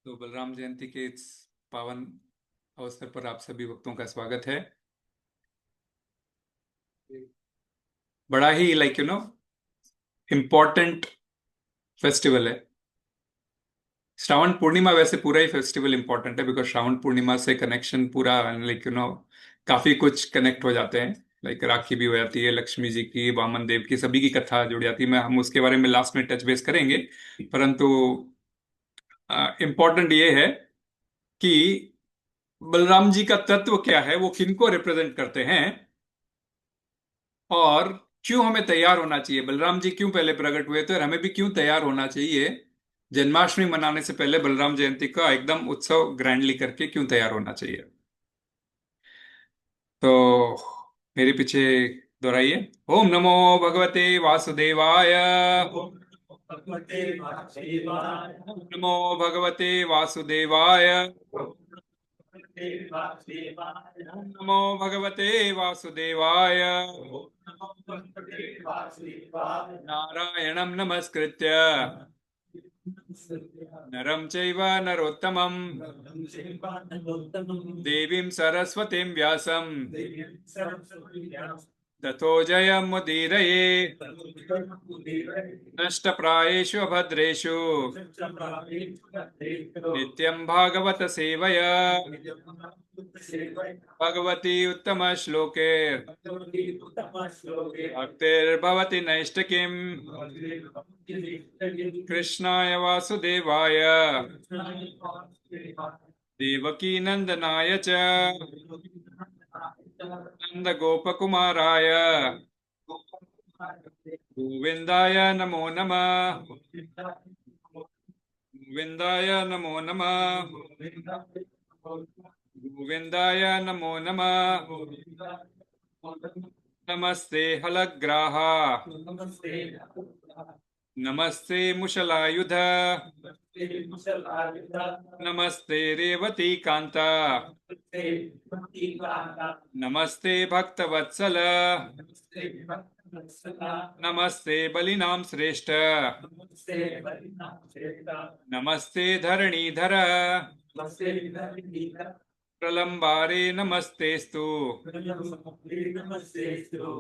तो बलराम जयंती के इस पावन अवसर पर आप सभी भक्तों का स्वागत है। बड़ा ही इम्पोर्टेंट फेस्टिवल है। श्रावण पूर्णिमा वैसे पूरा ही फेस्टिवल इम्पोर्टेंट है, बिकॉज श्रावण पूर्णिमा से कनेक्शन पूरा काफी कुछ कनेक्ट हो जाते हैं। राखी भी हो जाती है, लक्ष्मी जी की, वामन देव की, सभी की कथा जुड़ जाती है। हम उसके बारे में लास्ट में टच बेस करेंगे। परंतु इम्पोर्टेंट ये है कि बलराम जी का तत्व क्या है, वो किनको रिप्रेजेंट करते हैं, और क्यों हमें तैयार होना चाहिए। बलराम जी क्यों पहले प्रकट हुए थे और हमें भी क्यों तैयार होना चाहिए जन्माष्टमी मनाने से पहले बलराम जयंती का एकदम उत्सव ग्रैंडली करके क्यों तैयार होना चाहिए। तो मेरे पीछे दोहराइए। ओम नमो भगवते वासुदेवाय। ओम नमो भगवते वासुदेवाय। ओम नमो भगवते वासुदेवाय। नारायणं नमस्कृत्य नरं चैव नरोत्तमं देवीं सरस्वतीं व्यासं ततो जयमुदीरये नष्टप्रायेषु भद्रेषु नित्यं भागवत सेवया भगवती उत्तम श्लोके भक्तिर्भवति नैष्ठिकीम् कृष्णाय वासुदेवाय देवकी नंदनाय च नंद गोपकुमाराय गोविंदाय नमो नमः। गोविंदाय नमो नमः। गोविंदाय नमो नमः। नमस्ते हलग्राह। नमस्ते मुशलायुध। नमस्ते रेवती कांता। नमस्ते भक्तवत्सल। नमस्ते बलिनाम श्रेष्ठ। नमस्ते धरणीधर। प्रलंबारे नमस्तेस्तु।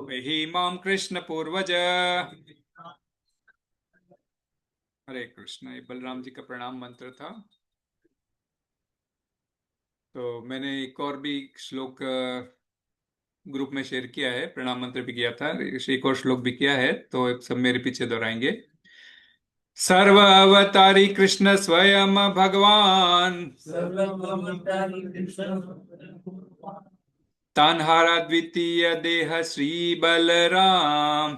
वही माम कृष्ण पूर्वज। हरे कृष्ण। ये बलराम जी का प्रणाम मंत्र था। तो मैंने एक और भी श्लोक ग्रुप में शेयर किया है, प्रणाम मंत्र भी किया था, एक और श्लोक भी किया है, तो सब मेरे पीछे दोहराएंगे। सर्व अवतारी कृष्ण स्वयं भगवान तान्हारा द्वितीय देह श्री बलराम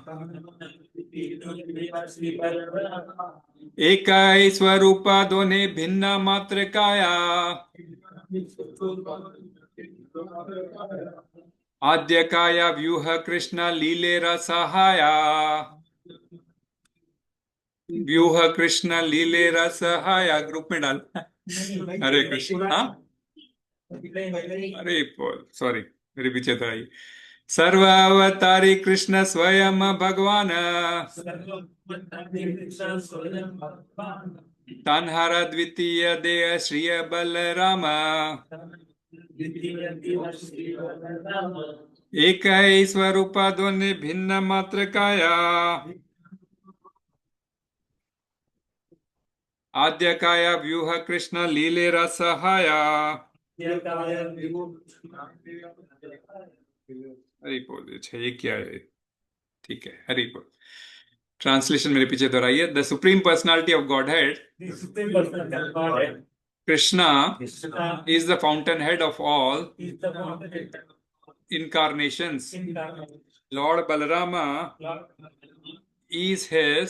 एक स्वरूपा दोने भिन्न मात्र काया आद्य काया व्यूह कृष्ण लीले रसहाया व्यूह कृष्ण लीले रसहाया ग्रुप में डाल। हरे कृष्ण। हाँ, अरे सॉरी, मेरे पीछे तो आई। सर्वावतारी कृष्ण स्वयं भगवान तान्हारा द्वितीय देह श्री बलराम एक स्वरूपा दोने भिन्न मात्र काया आद्य काया व्यूह कृष्ण लीले रसहाया। हरि बोल। अच्छा, ये क्या है? ठीक है, हरि बोल। ट्रांसलेशन मेरे पीछे दोहराइए। The supreme personality of Godhead Krishna is the fountainhead of all incarnations. Lord Balarama is his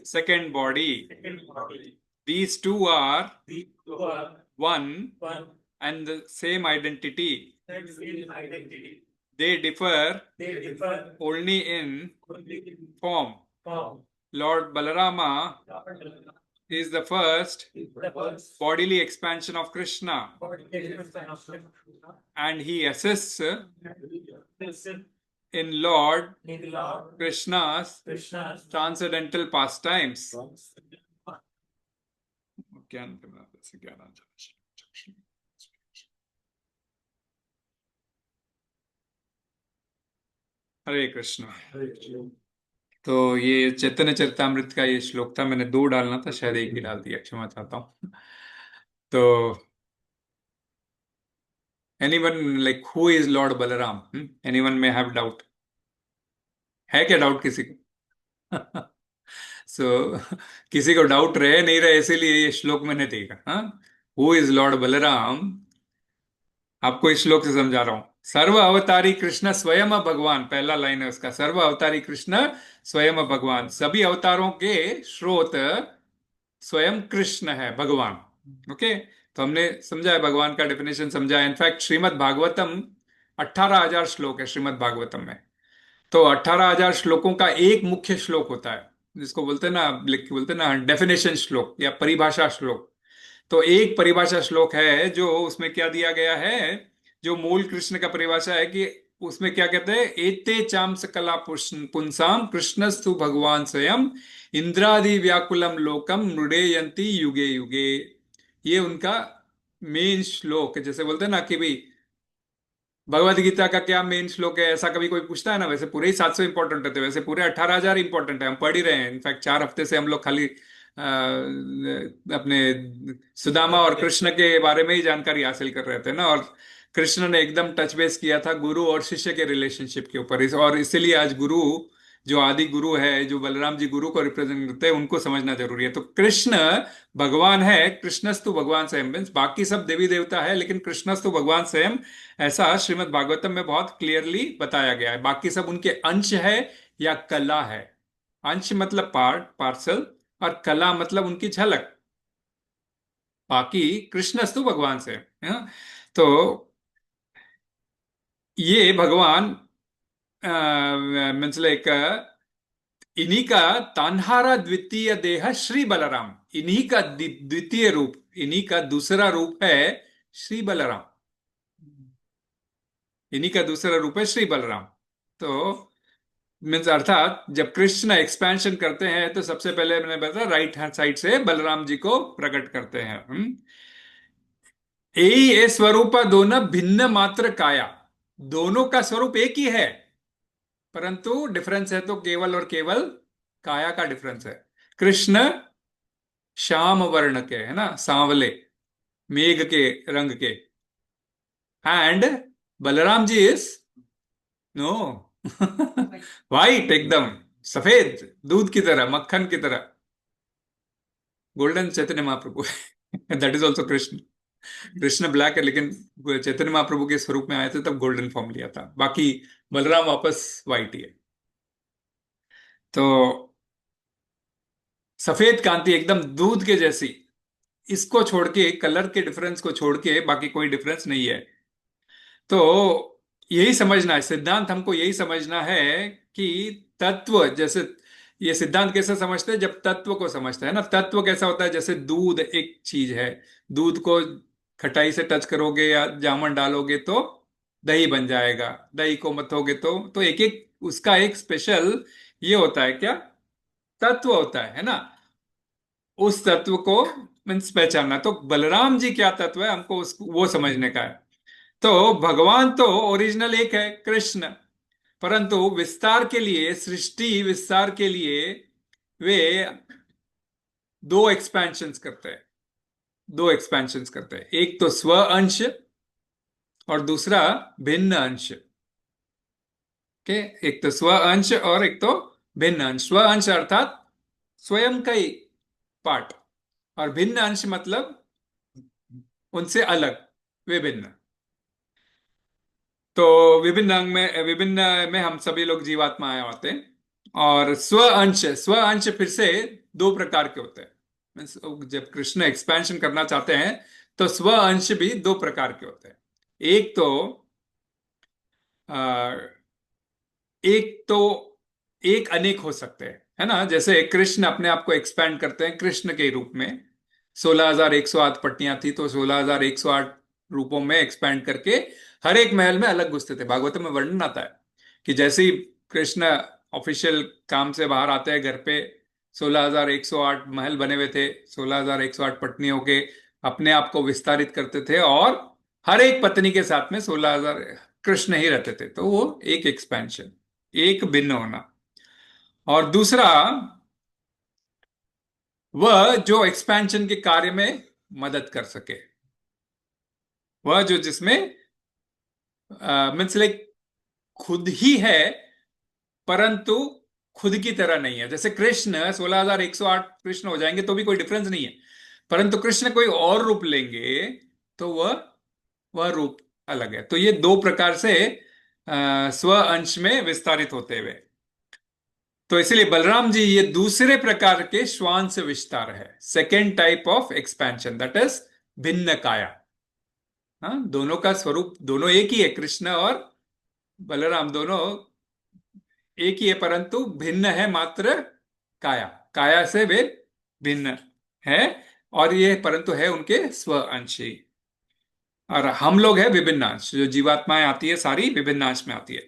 second body. These two are one and the same identity. They differ only in form. Lord Balarama is the first bodily expansion of Krishna, and he assists in Lord Krishna's transcendental pastimes. ज्ञान के बराबर से ज्ञान आ जाए। हरे कृष्ण। तो ये चैतन्य चरितामृत का ये श्लोक था, मैंने दो डालना था, शायद एक ही डाल दिया, क्षमा चाहता हूँ। तो anyone like who is Lord Balram? Anyone may have doubt? है क्या डाउट किसी को? सो किसी को डाउट रहे नहीं रहे, इसीलिए ये श्लोक मैंने देखा। हाँ, हु इज लॉर्ड बलराम? आपको इस श्लोक से समझा रहा हूं। सर्व अवतारी कृष्ण स्वयं भगवान, पहला लाइन है उसका, सर्व अवतारी कृष्ण स्वयं भगवान, सभी अवतारों के स्रोत स्वयं कृष्ण है, भगवान। ओके, तो हमने समझा है, भगवान का डेफिनेशन समझा है। इनफैक्ट श्रीमद् भागवतम 18,000 श्लोक है श्रीमद् भागवतम में। तो 18,000 श्लोकों का एक मुख्य श्लोक होता है, जिसको बोलते हैं ना, लिख बोलते हैं ना, डेफिनेशन श्लोक या परिभाषा श्लोक। तो एक परिभाषा श्लोक है जो उसमें क्या दिया गया है, जो मूल कृष्ण का परिभाषा है कि उसमें क्या कहते हैं, एते चाम सकला पुंसाम कृष्णस्तु भगवान स्वयं इंद्रादि व्याकुलम लोकम मृडेयंती युगे युगे। ये उनका मेन श्लोक है। जैसे बोलते हैं ना कि भाई भगवत गीता का क्या मेन श्लोक है, ऐसा कभी कोई पूछता है ना। वैसे पूरे ही 700 इंपॉर्टेंट होते हैं, वैसे पूरे 18,000 इंपॉर्टेंट है, हम पढ़ ही रहे हैं। इनफैक्ट 4 हफ्ते से हम लोग खाली अपने सुदामा और कृष्ण के बारे में ही जानकारी हासिल कर रहे थे ना। और कृष्ण ने एकदम टच बेस किया था गुरु और शिष्य के रिलेशनशिप के ऊपर। और इसीलिए आज गुरु, जो आदि गुरु है, जो बलराम जी गुरु को रिप्रेजेंट करते हैं, उनको समझना जरूरी है। तो कृष्ण भगवान है, कृष्णस्तु भगवान स्वयं मीन्स बाकी सब देवी देवता है, लेकिन कृष्णस्तु भगवान स्वयं, ऐसा श्रीमद् भागवतम में बहुत क्लियरली बताया गया है। बाकी सब उनके अंश है या कला है। अंश मतलब पार्ट, पार्सल, और कला मतलब उनकी झलक। बाकी कृष्णस्तु भगवान से, हाँ? तो ये भगवान मीन्स लाइक इन्हीं का तान्हारा द्वितीय देह श्री बलराम, इन्हीं का द्वितीय रूप, इन्हीं का दूसरा रूप है श्री बलराम। इन्हीं का दूसरा रूप है श्री बलराम। तो मीन्स अर्थात जब कृष्ण एक्सपेंशन करते हैं तो सबसे पहले मैंने बताया राइट हैंड साइड से बलराम जी को प्रकट करते हैं। यही ये स्वरूप दोनों भिन्न मात्र काया, दोनों का स्वरूप एक ही है, परंतु डिफरेंस है तो केवल और केवल काया का डिफरेंस है। कृष्ण श्याम वर्ण के है ना, सांवले, मेघ के रंग के। And Balram ji is no white, एकदम सफेद, दूध की तरह, मक्खन की तरह, golden Chaitanya Mahaprabhu that is also Krishna. Krishna black है, लेकिन चैतन्य महाप्रभु के स्वरूप में आए थे तब गोल्डन फॉर्म लिया था। बाकी बलराम वापस वाइट ही है। तो सफेद कांति एकदम दूध के जैसी, इसको छोड़ के, कलर के डिफरेंस को छोड़ के बाकी कोई डिफरेंस नहीं है। तो यही समझना है, सिद्धांत हमको यही समझना है कि तत्व जैसे, ये सिद्धांत कैसे समझते हैं, जब तत्व को समझते हैं ना। तत्व कैसा होता है, जैसे दूध एक चीज है, दूध को खटाई से टच करोगे या जामन डालोगे तो दही बन जाएगा, दही को मथोगे तो एक एक उसका एक स्पेशल ये होता है क्या, तत्व होता है ना। उस तत्व को मीन्स पहचानना। तो बलराम जी क्या तत्व है, हमको वो समझने का है। तो भगवान तो ओरिजिनल एक है कृष्ण, परंतु विस्तार के लिए, सृष्टि विस्तार के लिए वे दो एक्सपेंशंस करते हैं। दो एक्सपेंशंस करते हैं, एक तो स्व अंश और दूसरा भिन्न अंश। ओके, एक तो स्व अंश और एक तो भिन्न अंश। स्व अंश अर्थात स्वयं का ही पार्ट, और भिन्न अंश मतलब उनसे अलग, विभिन्न। तो विभिन्न अंग में, विभिन्न में हम सभी लोग जीवात्मा आए होते हैं। और स्व अंश फिर से दो प्रकार के होते हैं। Means जब कृष्ण एक्सपेंशन करना चाहते हैं तो स्व अंश भी दो प्रकार के होते हैं। एक तो आ, एक तो एक अनेक हो सकते हैं, है ना। जैसे कृष्ण अपने आप को एक्सपैंड करते हैं कृष्ण के रूप में। 16,108 पट्टियां थी, तो 16,108 रूपों में एक्सपैंड करके हर एक महल में अलग घुसते थे। भागवत में वर्णन आता है कि जैसे ही कृष्ण ऑफिशियल काम से बाहर आते हैं घर पे, 16,108 महल बने हुए थे, 16,108 पत्नियों के अपने आप को विस्तारित करते थे, और हर एक पत्नी के साथ में 16,000 कृष्ण ही रहते थे। तो वो एक एक्सपेंशन, एक भिन्न होना। और दूसरा, वह जो एक्सपेंशन के कार्य में मदद कर सके, वह जो जिसमें मीन्स लाइक खुद ही है, परंतु खुद की तरह नहीं है। जैसे कृष्ण 16,108 कृष्ण हो जाएंगे तो भी कोई डिफरेंस नहीं है, परंतु कृष्ण कोई और रूप लेंगे तो वह रूप अलग है। तो ये दो प्रकार से स्व अंश में विस्तारित होते हुए। तो इसीलिए बलराम जी ये दूसरे प्रकार के श्वांश विस्तार है, second type of expansion, that is भिन्न काया। हाँ, दोनों का स्वरूप दोनों एक ही है, कृष्ण और बलराम दोनों एक ही है, परंतु भिन्न है मात्र काया, काया से वे भिन्न है। और ये परंतु है उनके स्व अंशी। और हम लोग है विभिन्न अंश, जो जीवात्माएं आती है सारी विभिन्न अंश में आती है।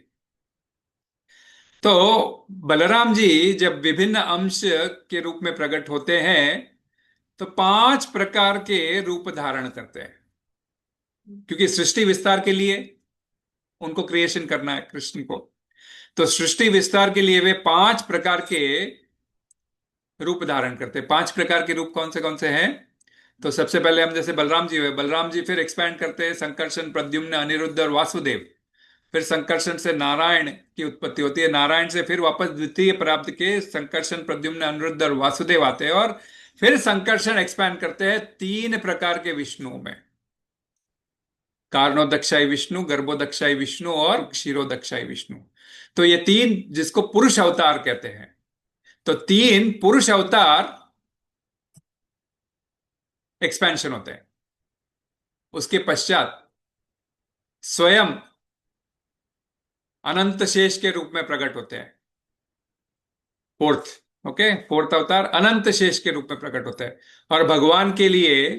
तो बलराम जी जब विभिन्न अंश के रूप में प्रकट होते हैं तो 5 प्रकार के रूप धारण करते हैं, क्योंकि सृष्टि विस्तार के लिए उनको क्रिएशन करना है कृष्ण को। तो सृष्टि विस्तार के लिए वे 5 प्रकार के रूप धारण करते हैं। 5 प्रकार के रूप कौन से हैं? तो सबसे पहले हम जैसे बलराम जी हुए, बलराम जी फिर एक्सपैंड करते हैं, संकर्षण, प्रद्युम्न, अनिरुद्ध और वासुदेव। फिर संकर्षण से नारायण की उत्पत्ति होती है, नारायण से फिर वापस द्वितीय प्राप्त के संकर्षण, प्रद्युम्न, अनिरुद्ध और वासुदेव आते हैं। और फिर संकर्षण एक्सपैंड करते हैं 3 प्रकार के विष्णुओं में, कारणोदक्षाई विष्णु, गर्भोदक्षाई विष्णु और क्षीरोदक्षाई विष्णु। तो ये 3 जिसको पुरुष अवतार कहते हैं। तो 3 पुरुष अवतार एक्सपेंशन होते हैं। उसके पश्चात स्वयं अनंत शेष के रूप में प्रकट होते हैं। फोर्थ, ओके, फोर्थ अवतार अनंत शेष के रूप में प्रकट होता है। और भगवान के लिए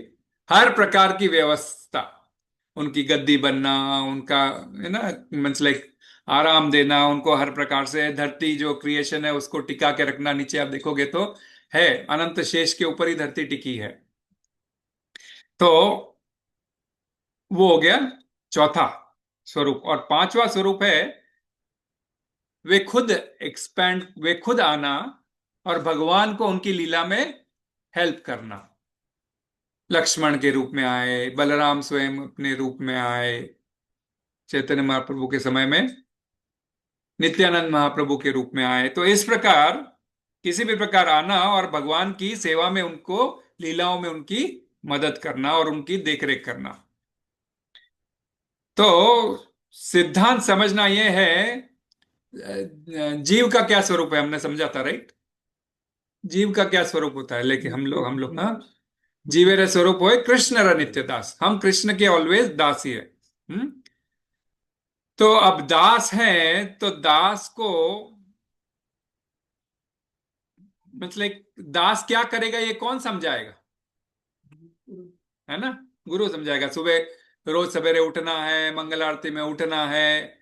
हर प्रकार की व्यवस्था, उनकी गद्दी बनना, उनका है ना मीन्स लाइक आराम देना, उनको हर प्रकार से धरती जो क्रिएशन है उसको टिका के रखना। नीचे आप देखोगे तो है अनंत शेष के ऊपर ही धरती टिकी है। तो वो हो गया चौथा स्वरूप। और पांचवा स्वरूप है वे खुद एक्सपैंड, वे खुद आना और भगवान को उनकी लीला में हेल्प करना। लक्ष्मण के रूप में आए, बलराम स्वयं अपने रूप में आए चैतन्य महाप्रभु के समय में, नित्यानंद महाप्रभु के रूप में आए। तो इस प्रकार किसी भी प्रकार आना और भगवान की सेवा में उनको, लीलाओं में उनकी मदद करना और उनकी देखरेख करना। तो सिद्धांत समझना यह है, जीव का क्या स्वरूप है हमने समझा था, राइट? जीव का क्या स्वरूप होता है, लेकिन हम लोग हाँ, जीवेर स्वरूप हो कृष्ण र नित्य दास, हम कृष्ण के ऑलवेज दास ही है। तो अब दास है तो दास को मतलब दास क्या करेगा ये कौन समझाएगा? है ना, गुरु समझाएगा। सुबह रोज सवेरे उठना है, मंगल आरती में उठना है,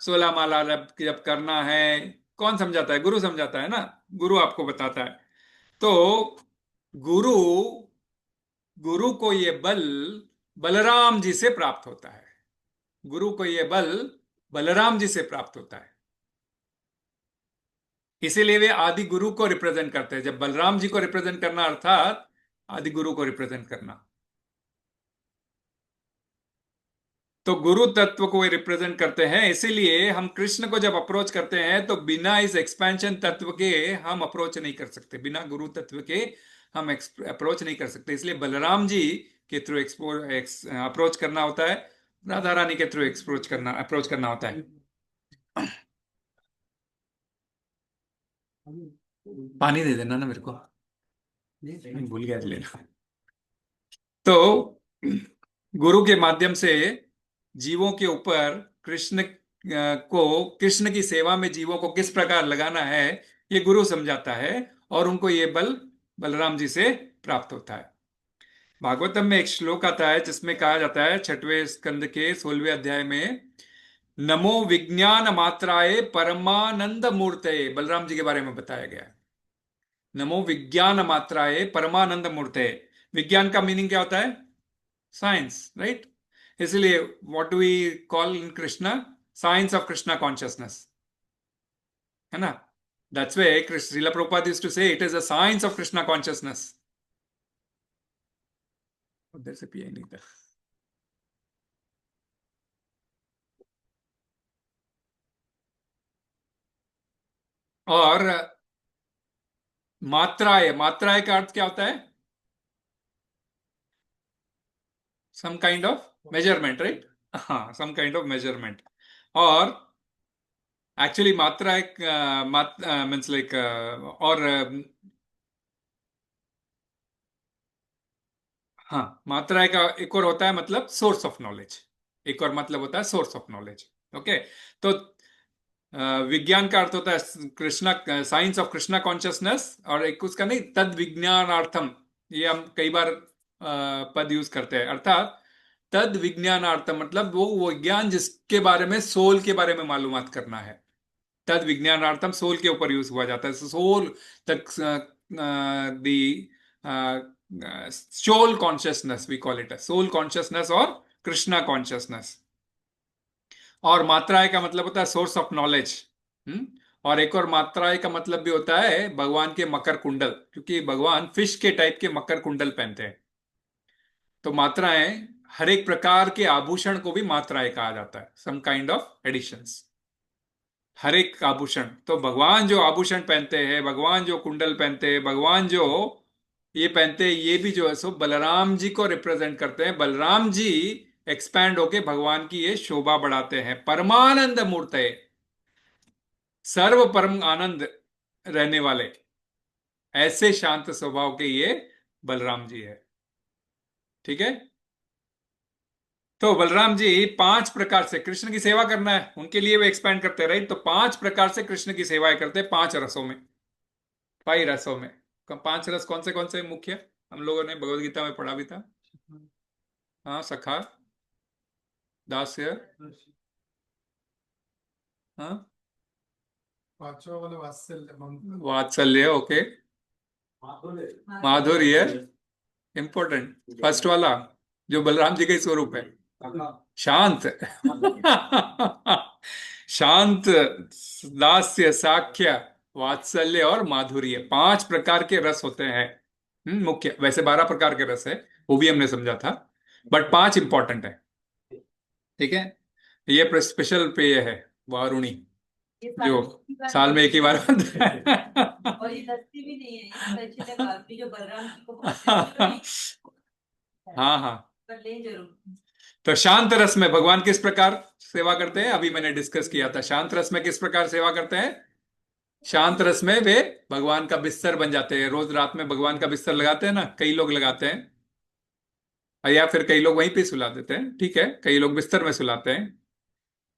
16 माला जप जप करना है, कौन समझाता है? गुरु समझाता है ना, गुरु आपको बताता है। तो गुरु गुरु को ये बल बलराम जी से प्राप्त होता है। गुरु को ये बल बलराम जी से प्राप्त होता है। इसीलिए वे आदि गुरु को रिप्रेजेंट करते हैं। जब बलराम जी को रिप्रेजेंट करना अर्थात आदि गुरु को रिप्रेजेंट करना। तो गुरु तत्व को वे रिप्रेजेंट करते हैं। इसीलिए हम कृष्ण को जब अप्रोच करते हैं तो बिना इस एक्सपेंशन तत्व के हम अप्रोच नहीं कर सकते, बिना गुरु तत्व के हम अप्रोच नहीं कर सकते। इसलिए बलराम जी के थ्रू अप्रोच करना होता है, राधा रानी के थ्रू अप्रोच करना होता है। पानी दे देना ना मेरे को, मैं भूल गया लेना। तो गुरु के माध्यम से जीवों के ऊपर कृष्ण की सेवा में जीवों को किस प्रकार लगाना है ये गुरु समझाता है, और उनको ये बल बलराम जी से प्राप्त होता है। भागवतम में एक श्लोक आता है जिसमें कहा जाता है 6वें स्कंद के 16वें अध्याय में, नमो विज्ञान मात्राए परमानंद मूर्ते, बलराम जी के बारे में बताया गया है। नमो विज्ञान मात्राए परमानंद मूर्ते। विज्ञान का मीनिंग क्या होता है? Science, right? इसलिए what do we call in Krishna? Science of Krishna consciousness, है ना? That's way Shrila Prabhupada used to say it is a science of Krishna consciousness. उधर से पिया ही नहीं था। और मात्राए, मात्राए का अर्थ क्या होता है? Some kind of measurement, right? हाँ, सम काइंड ऑफ मेजरमेंट। और एक्चुअली मात्रा एक मीन्स लाइक और हाँ, मात्रा का एक और होता है मतलब सोर्स ऑफ नॉलेज। एक और मतलब होता है सोर्स ऑफ नॉलेज। ओके। तो विज्ञान का अर्थ होता है Krishna, science of Krishna consciousness. और एक उसका नहीं, तद विज्ञानार्थम, ये हम कई बार पद यूज करते हैं। अर्थात तद विज्ञानार्थम मतलब वो विज्ञान जिसके बारे में, सोल के बारे में मालूमात करना है। तद विज्ञानार्थम सोल के ऊपर यूज हुआ जाता है, सोल तक, the soul consciousness, we call it soul consciousness और कृष्णा कॉन्शियसनेस। और मात्राएं का मतलब होता है सोर्स ऑफ नॉलेज। हम्म। और एक और मात्राएं का मतलब भी होता है भगवान के मकर कुंडल, क्योंकि भगवान फिश के टाइप के मकर कुंडल पहनते हैं। तो मात्राएं, हर एक प्रकार के आभूषण को भी मात्राएं कहा जाता है, सम काइंड ऑफ एडिशंस। हर एक आभूषण, तो भगवान जो आभूषण पहनते हैं, भगवान जो कुंडल पहनते हैं, भगवान जो ये पहनते हैं, ये भी जो है सो बलराम जी को रिप्रेजेंट करते हैं। बलराम जी एक्सपैंड होके भगवान की ये शोभा बढ़ाते हैं। परमानंद मूर्ते, सर्व परम आनंद रहने वाले, ऐसे शांत स्वभाव के ये बलराम जी है। ठीक है। तो बलराम जी पांच प्रकार से कृष्ण की सेवा करना है, उनके लिए वो एक्सपैंड करते हैं, राइट? तो पांच प्रकार से कृष्ण की सेवाएं करते हैं, पांच रसों में, पाई रसों में। पांच रस कौन से मुख्य? हम लोगों ने भगवत गीता में पढ़ा भी था। हाँ, सखा, दास्य, हाँ, पांचवा वाला वात्सल्य, वात्सल्य, ओके, माधुर्य, इंपॉर्टेंट। फर्स्ट वाला जो बलराम जी का ही स्वरूप है, शांत। शांत, दास्य, साख्य, वात्सल्य और माधुर्य, पांच प्रकार के रस होते हैं। मुख्य वैसे 12 प्रकार के रस है, वो भी हमने समझा था, बट पांच इंपॉर्टेंट है। ठीक है। ये स्पेशल पेय है वारुणी, जो साल में एक ही बार बनता है। और ये दस्ती भी नहीं है, ये स्पेशल है काफी, जो बलराम जी को बहुत special हाँ हाँ। पर ले जरूर। तो शांत रस में भगवान किस प्रकार सेवा करते हैं, अभी मैंने डिस्कस किया था। शांत रस में किस प्रकार सेवा करते हैं? शांत रस में वे भगवान का बिस्तर बन जाते हैं। रोज रात में भगवान का बिस्तर लगाते हैं ना, कई लोग लगाते हैं, या फिर कई लोग वहीं पे सुला देते हैं, ठीक है, कई लोग बिस्तर में सुलाते हैं।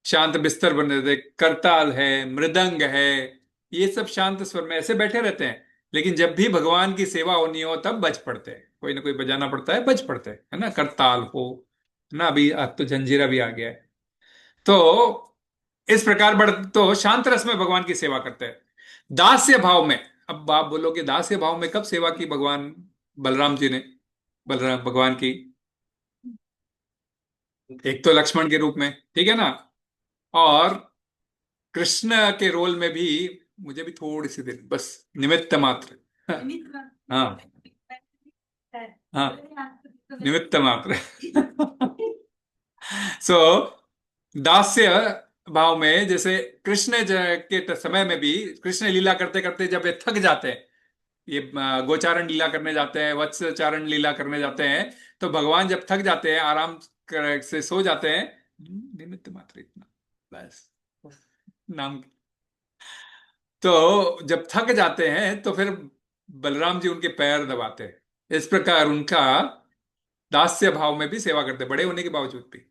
शांत बिस्तर बन देते, करताल है, मृदंग है, ये सब शांत स्वर में ऐसे बैठे रहते हैं। लेकिन जब भी भगवान की सेवा होनी हो तब बज पड़ते हैं, कोई ना कोई बजाना पड़ता है, बज पड़ते हैं, है ना, करताल हो, है ना। अभी अब तो जंजीरा भी आ गया है। तो इस प्रकार तो शांत रस में भगवान की सेवा करते हैं। दास्य भाव में, अब आप बोलोगे दास्य भाव में कब सेवा की भगवान बलराम जी ने, बलराम भगवान की? एक तो लक्ष्मण के रूप में, ठीक है ना, और कृष्ण के रोल में भी, मुझे भी थोड़ी सी देर बस, निमित्त मात्र। हाँ हाँ, निमित्त मात्र। सो दास्य भाव में, जैसे कृष्ण के समय में भी, कृष्ण लीला करते करते जब ये थक जाते हैं, ये गोचारण लीला करने जाते हैं, वत्सचारण लीला करने जाते हैं, तो भगवान जब थक जाते हैं, आराम से सो जाते हैं, निमित्त मात्र इतना, बस नाम। तो जब थक जाते हैं तो फिर बलराम जी उनके पैर दबाते हैं। इस प्रकार उनका दास्य भाव में भी सेवा करते हैं, बड़े होने के बावजूद भी,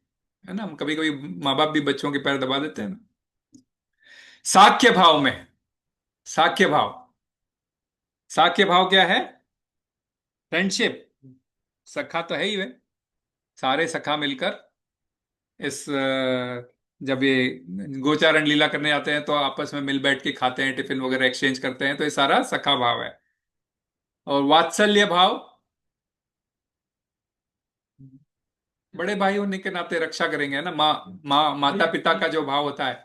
है ना। हम कभी कभी माँ बाप भी बच्चों के पैर दबा देते हैं ना। साख्य भाव में, साख्य भाव, साख्य भाव क्या है? फ्रेंडशिप। सखा तो है ही वे, सारे सखा मिलकर इस जब ये गोचारण लीला करने आते हैं तो आपस में मिल बैठ के खाते हैं, टिफिन वगैरह एक्सचेंज करते हैं, तो ये सारा सखा भाव है। और वात्सल्य भाव, बड़े भाई होने के नाते रक्षा करेंगे ना, माता पिता का जो भाव होता है,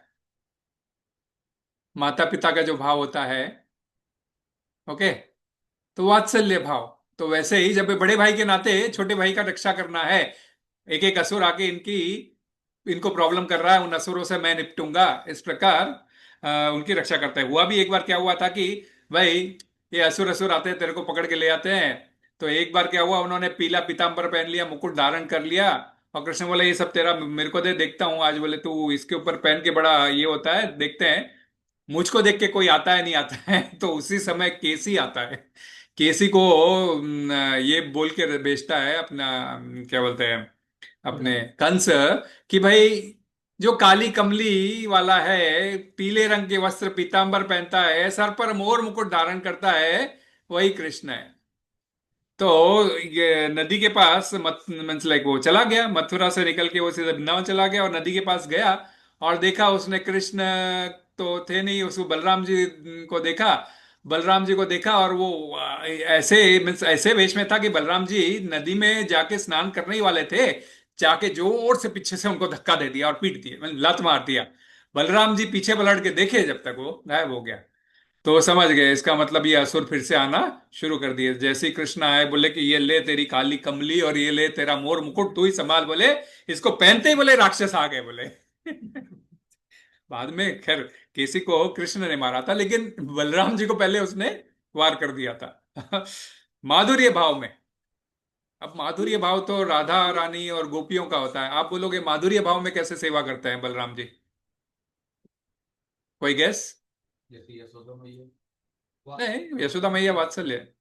माता पिता का जो भाव होता है, ओके, तो वात्सल्य भाव। तो वैसे ही जब बड़े भाई के नाते छोटे भाई का रक्षा करना है, एक एक असुर आके इनको प्रॉब्लम कर रहा है, उन असुरों से मैं निपटूंगा, इस प्रकार उनकी रक्षा करता है। हुआ भी एक बार क्या हुआ था कि भाई ये असुर असुर आते हैं, तेरे को पकड़ के ले आते हैं। तो एक बार क्या हुआ, उन्होंने पीला पीतांबर पहन लिया, मुकुट धारण कर लिया, और कृष्ण बोले ये सब तेरा मेरे को दे, देखता हूँ आज, बोले तू इसके ऊपर पहन के बड़ा ये होता है, देखते हैं मुझको देख के कोई आता है नहीं आता है। तो उसी समय केसी आता है, केसी को ये बोल के बेचता है अपना, क्या बोलते हैं, अपने कंस, कि भाई जो काली कमली वाला है, पीले रंग के वस्त्र पीतांबर पहनता है, सर पर मोर मुकुट धारण करता है, वही कृष्ण है। तो ये नदी के पास मत मीन्स लाइक वो चला गया, मथुरा से निकल के वो सीधा वृंदावन चला गया, और नदी के पास गया और देखा उसने कृष्ण तो थे नहीं, उसको बलराम जी को देखा, बलराम जी को देखा, और वो ऐसे मीन्स ऐसे वेश में था कि बलराम जी नदी में जाके स्नान करने ही वाले थे, जाके जोर से पीछे से उनको धक्का दे दिया और पीट दिया, मतलब लात मार दिया। बलराम जी पीछे पलट के देखे, जब तक वो गायब हो गया। तो समझ गए इसका मतलब, ये असुर फिर से आना शुरू कर दिए। जैसे ही कृष्ण आए, बोले कि ये ले तेरी काली कमली और ये ले तेरा मोर मुकुट, तू ही संभाल, बोले इसको पहनते ही बोले राक्षस आ गए बोले। बाद में खैर केसी को कृष्ण ने मारा था, लेकिन बलराम जी को पहले उसने वार कर दिया था। माधुर्य भाव में, अब माधुर्य भाव तो राधा रानी और गोपियों का होता है, आप बोलोगे माधुर्य भाव में कैसे सेवा करते हैं बलराम जी? कोई गेस? जैसे यशोदा मैया। नहीं, यशोदा मैया वात्सल्य है।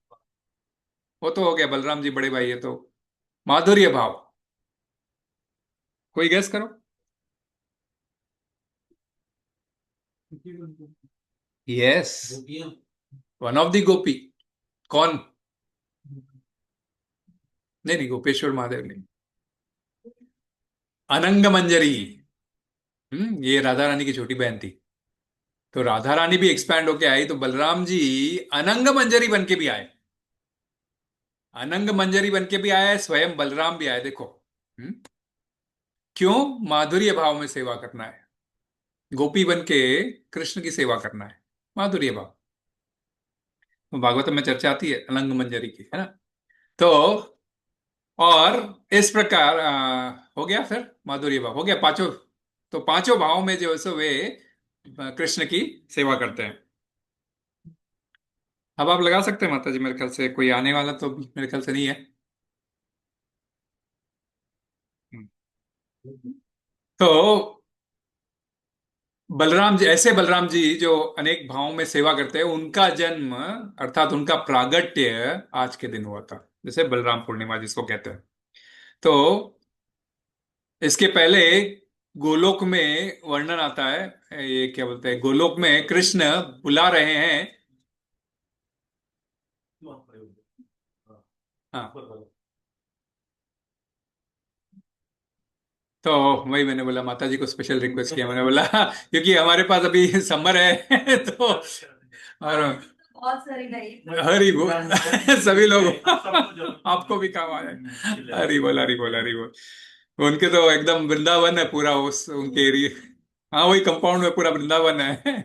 वो तो हो गया, बलराम जी बड़े भाई है तो। माधुर्य भाव, कोई गेस करो। यस, गोपियां। वन ऑफ द गोपी। कौन? नहीं नहीं, गोपेश्वर महादेव नहीं। अनंग मंजरी। ये राधा रानी की छोटी बहन थी। तो राधा रानी भी एक्सपैंड होके आई, तो बलराम जी अनंग मंजरी बन के भी आए, अनंग मंजरी बन के भी आए, स्वयं बलराम भी आए, देखो। हम्म, क्यों? माधुर्य भाव में सेवा करना है, गोपी बन के कृष्ण की सेवा करना है, माधुर्य भाव। भागवत में चर्चा आती है अनंग मंजरी की, है ना? तो और इस प्रकार हो गया, फिर माधुर्य भाव हो गया पांचों। तो पांचों भावों में जो है सो वे कृष्ण की सेवा करते हैं। अब आप लगा सकते हैं माता जी, मेरे ख्याल से कोई आने वाला तो मेरे ख्याल से नहीं है। हम्म। तो बलराम जी, ऐसे बलराम जी जो अनेक भावों में सेवा करते हैं, उनका जन्म अर्थात उनका प्रागट्य आज के दिन हुआ था, जैसे बलराम पूर्णिमा जिसको कहते हैं। तो इसके पहले गोलोक में वर्णन आता है, ये क्या बोलते हैं, गोलोक में कृष्ण बुला रहे हैं। हाँ, तो वही मैंने बोला, माता जी को स्पेशल रिक्वेस्ट किया, मैंने बोला क्योंकि हमारे पास अभी समर है, तो और बहुत सारी गई। हरी बोल। सभी लोग, आपको भी काम आ जाए, हरी बोल हरी बोल हरी बोल। उनके तो एकदम वृंदावन है पूरा, उस उनके एरिया। हाँ, वही कंपाउंड में पूरा वृंदावन है।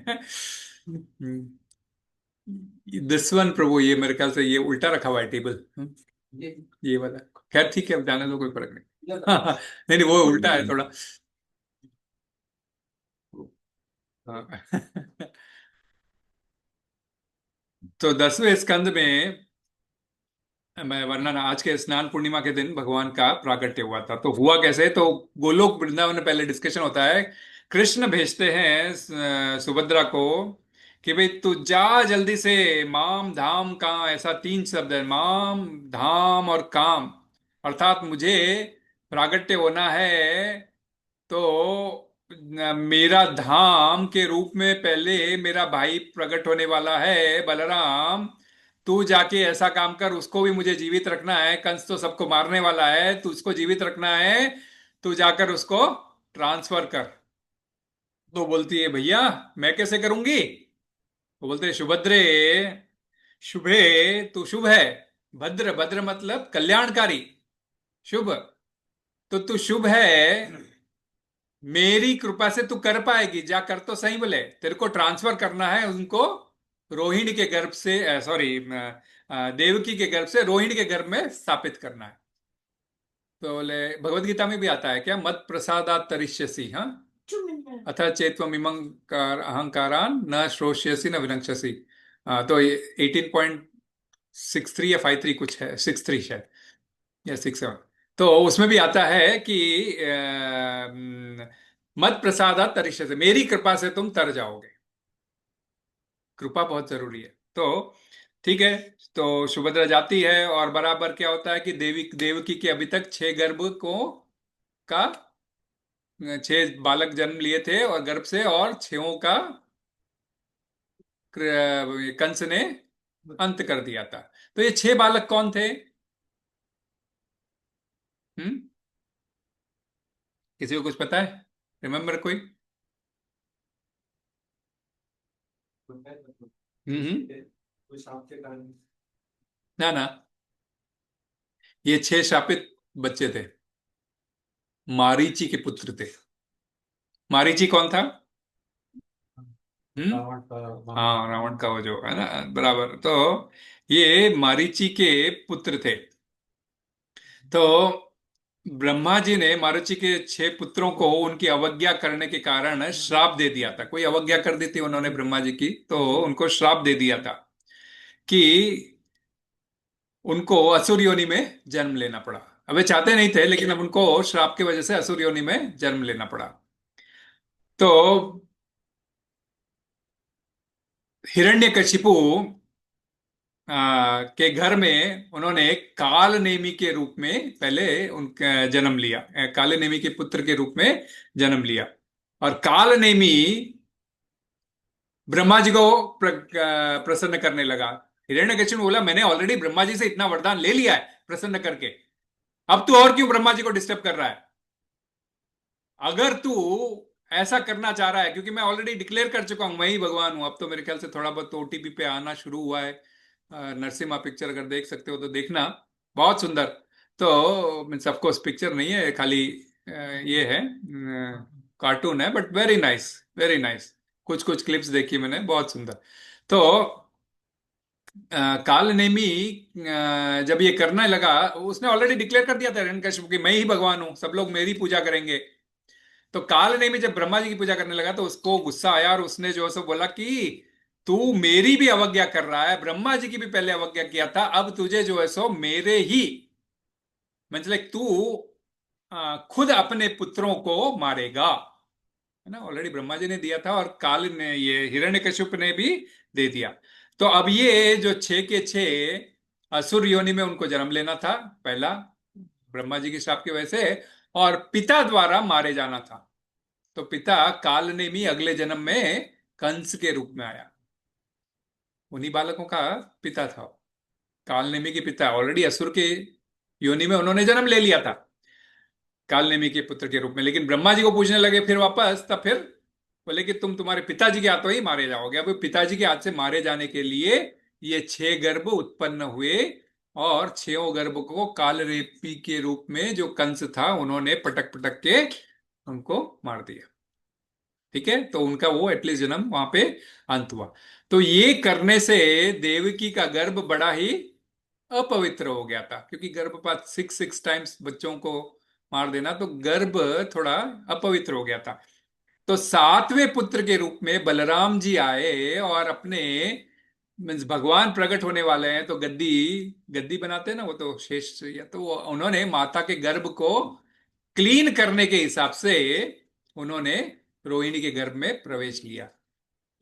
दिस वन प्रभु, ये मेरे ख्याल से ये उल्टा रखा हुआ है टेबल, ये वाला। खैर ठीक है, अब जाने दो, कोई फर्क नहीं। नहीं नहीं, वो उल्टा है थोड़ा। हाँ। तो 10वें स्कंद में मैं वर्णन, आज के स्नान पूर्णिमा के दिन भगवान का प्राकट्य हुआ था। तो हुआ कैसे, तो गोलोक वृंदावन में पहले डिस्कशन होता है। कृष्ण भेजते हैं सुभद्रा को कि भाई तू जा जल्दी से, माम धाम काम, ऐसा 3 शब्द है, माम धाम और काम, अर्थात मुझे प्राकट्य होना है। तो मेरा धाम के रूप में पहले मेरा भाई प्रकट होने वाला है बलराम, तू जाके ऐसा काम कर, उसको भी मुझे जीवित रखना है, कंस तो सबको मारने वाला है, तू उसको जीवित रखना है, तू जाकर उसको ट्रांसफर कर। तो बोलती है भैया मैं कैसे करूंगी? वो बोलते हैं सुभद्रे, शुभे, तू शुभ है। भद्र, भद्र मतलब कल्याणकारी, शुभ। तो तू शुभ है, मेरी कृपा से तू कर पाएगी, जा कर तो सही बोले, तेरे को ट्रांसफर करना है उनको रोहिणी के गर्भ से, सॉरी, देवकी के गर्भ से रोहिणी के गर्भ में स्थापित करना है। तो बोले भगवत गीता में भी आता है क्या, मत प्रसादात तरिष्यसि, हाँ, अथ चेत्वमिमं अहंकारान न श्रोष्यसि न विनक्ष्यसि। तो 18.63 या 53 कुछ है, 63 शायद, या 67। तो उसमें भी आता है कि मत प्रसादात तरिष्यसि, मेरी कृपा से तुम तर जाओगे। कृपा बहुत जरूरी है। तो ठीक है, तो सुभद्रा जाती है और बराबर क्या होता है कि देवी देवकी के अभी तक 6 गर्भ को का 6 बालक जन्म लिए थे और गर्भ से, और 6 का कंस ने अंत कर दिया था। तो ये 6 बालक कौन थे? हम्म, किसी को कुछ पता है? रिमेम्बर कोई? हम्म। कोई सांप के कारण। ना ना, ये 6 शापित बच्चे थे, मारीची के पुत्र थे। मारीची कौन था? हम्म, रावण का हाँ, रावण का वो जो है ना, बराबर। तो ये मारीची के पुत्र थे। तो ब्रह्मा जी ने मारीची के 6 पुत्रों को उनकी अवज्ञा करने के कारण श्राप दे दिया था। कोई अवज्ञा कर दी थी उन्होंने ब्रह्मा जी की, तो उनको श्राप दे दिया था कि उनको असुर योनि में जन्म लेना पड़ा। अब वे चाहते नहीं थे, लेकिन अब उनको श्राप की वजह से असुर योनि में जन्म लेना पड़ा। तो हिरण्यकशिपु के घर में उन्होंने काल नेमी के रूप में पहले उनका जन्म लिया, काले नेमी के पुत्र के रूप में जन्म लिया। और काल नेमी ब्रह्मा जी को प्रसन्न करने लगा। हिरण्यकशिपु बोला, मैंने ऑलरेडी ब्रह्मा जी से इतना वरदान ले लिया है प्रसन्न करके, अब तू और क्यों ब्रह्मा जी को डिस्टर्ब कर रहा है? अगर तू ऐसा करना चाह रहा है, क्योंकि मैं ऑलरेडी डिक्लेयर कर चुका हूं मैं ही भगवान हूं, अब तो मेरे ख्याल से थोड़ा बहुत ओटीपी पे आना शुरू हुआ है। नरसिम्हा पिक्चर अगर देख सकते हो तो देखना, बहुत सुंदर। तो मीन्स ऑफकोर्स पिक्चर नहीं है, खाली ये है, कार्टून है, but very nice, very nice. कुछ कुछ क्लिप्स देखी मैंने, बहुत सुंदर। तो काल नेमी जब ये करने लगा, उसने ऑलरेडी डिक्लेयर कर दिया था हिरण्यकशिपु कि मैं ही भगवान हूं, सब लोग मेरी पूजा करेंगे। तो काल ने भी जब ब्रह्मा जी की पूजा करने लगा तो उसको गुस्सा आया, और उसने जो है सो बोला कि तू मेरी भी अवज्ञा कर रहा है, ब्रह्मा जी की भी पहले अवज्ञा किया था, अब तुझे जो है सो मेरे ही, मतलब तू खुद अपने पुत्रों को मारेगा, है ना। ऑलरेडी ब्रह्मा जी ने दिया था और काल ने, ये हिरण्यकशिप ने भी दे दिया। तो अब ये जो 6 के 6 असुर योनि में उनको जन्म लेना था पहला, ब्रह्मा जी के श्राप की वजह से, और पिता द्वारा मारे जाना था। तो पिता काल ने भी अगले जन्म में कंस के रूप में आया, उन्हीं बालकों का पिता था। काल नेमी के पिता ऑलरेडी असुर के योनि में उन्होंने जन्म ले लिया था काल नेमी के पुत्र के रूप में, लेकिन ब्रह्मा जी को पूछने लगे फिर वापस, तब फिर बोले कि तुम तुम्हारे पिताजी के हाथों ही मारे जाओगे। अब पिताजी के हाथ से मारे जाने के लिए ये 6 गर्भ उत्पन्न हुए, और 6 गर्भ को काल रेपी के रूप में जो कंस था उन्होंने पटक पटक के उनको मार दिया। ठीक है, तो उनका वो एटलीस्ट जन्म वहां पे अंत हुआ। तो ये करने से देवकी का गर्भ बड़ा ही अपवित्र हो गया था, क्योंकि गर्भपात 6 टाइम्स बच्चों को मार देना, तो गर्भ थोड़ा अपवित्र हो गया था। तो 7वें पुत्र के रूप में बलराम जी आए, और अपने मीन्स भगवान प्रकट होने वाले हैं, तो गद्दी गद्दी बनाते हैं ना, वो तो शेष, या तो उन्होंने माता के गर्भ को क्लीन करने के हिसाब से उन्होंने रोहिणी के गर्भ में प्रवेश लिया।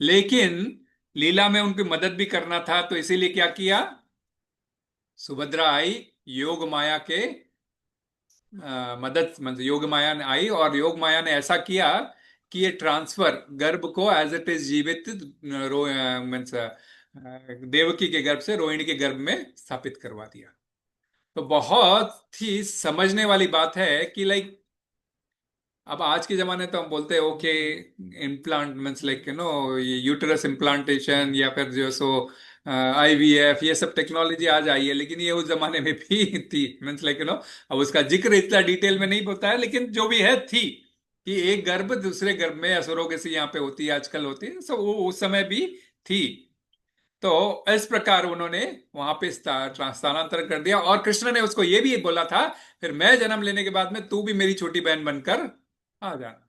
लेकिन लीला में उनकी मदद भी करना था, तो इसीलिए क्या किया, सुभद्रा आई, योग माया के मदद, मतलब योग माया ने आई, और योग माया ने ऐसा किया कि ये ट्रांसफर गर्भ को एज इट इज जीवित मीन्स देवकी के गर्भ से रोहिणी के गर्भ में स्थापित करवा दिया। तो बहुत ही समझने वाली बात है कि लाइक अब आज के जमाने तो हम बोलते हैं okay, implant means like uterus implantation या फिर जो सो आईवीएफ, ये सब टेक्नोलॉजी आज आई है, लेकिन ये उस जमाने में भी थी मीन्स लाइक अब उसका जिक्र इतना डिटेल में नहीं होता है, लेकिन जो भी है थी कि एक गर्भ दूसरे गर्भ में असुरों के से यहाँ पे होती है, आजकल होती है, सो वो उस समय भी थी। तो इस प्रकार उन्होंने वहां पे स्थानांतरण कर दिया, और कृष्ण ने उसको ये भी बोला था, फिर मैं जन्म लेने के बाद में तू भी मेरी छोटी बहन बनकर आ जाना।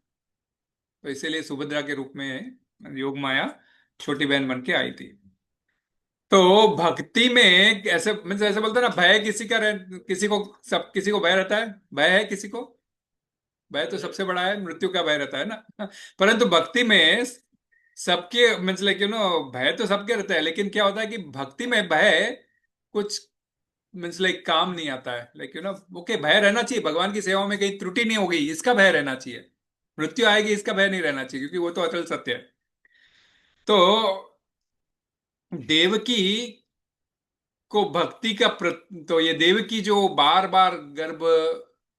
तो इसीलिए सुभद्रा के रूप में योग माया छोटी बहन बन के आई थी। तो भक्ति में ऐसे मतलब ऐसे बोलते हैं ना, भय किसी का किसी को, सब किसी को भय रहता है, भय है किसी को, भय तो सबसे बड़ा है, मृत्यु का भय रहता है ना। परंतु भक्ति में सबके मीन्स लाइक भय तो सबके रहता है, लेकिन क्या होता है कि भक्ति में भय कुछ मीन्स लाइक काम नहीं आता है, लाइक ओके, भय रहना चाहिए, भगवान की सेवा में कहीं त्रुटि नहीं हो गई इसका भय रहना चाहिए, मृत्यु आएगी इसका भय नहीं रहना चाहिए, क्योंकि वो तो अचल सत्य है। तो देवकी को भक्ति का तो ये देवकी जो बार बार गर्भ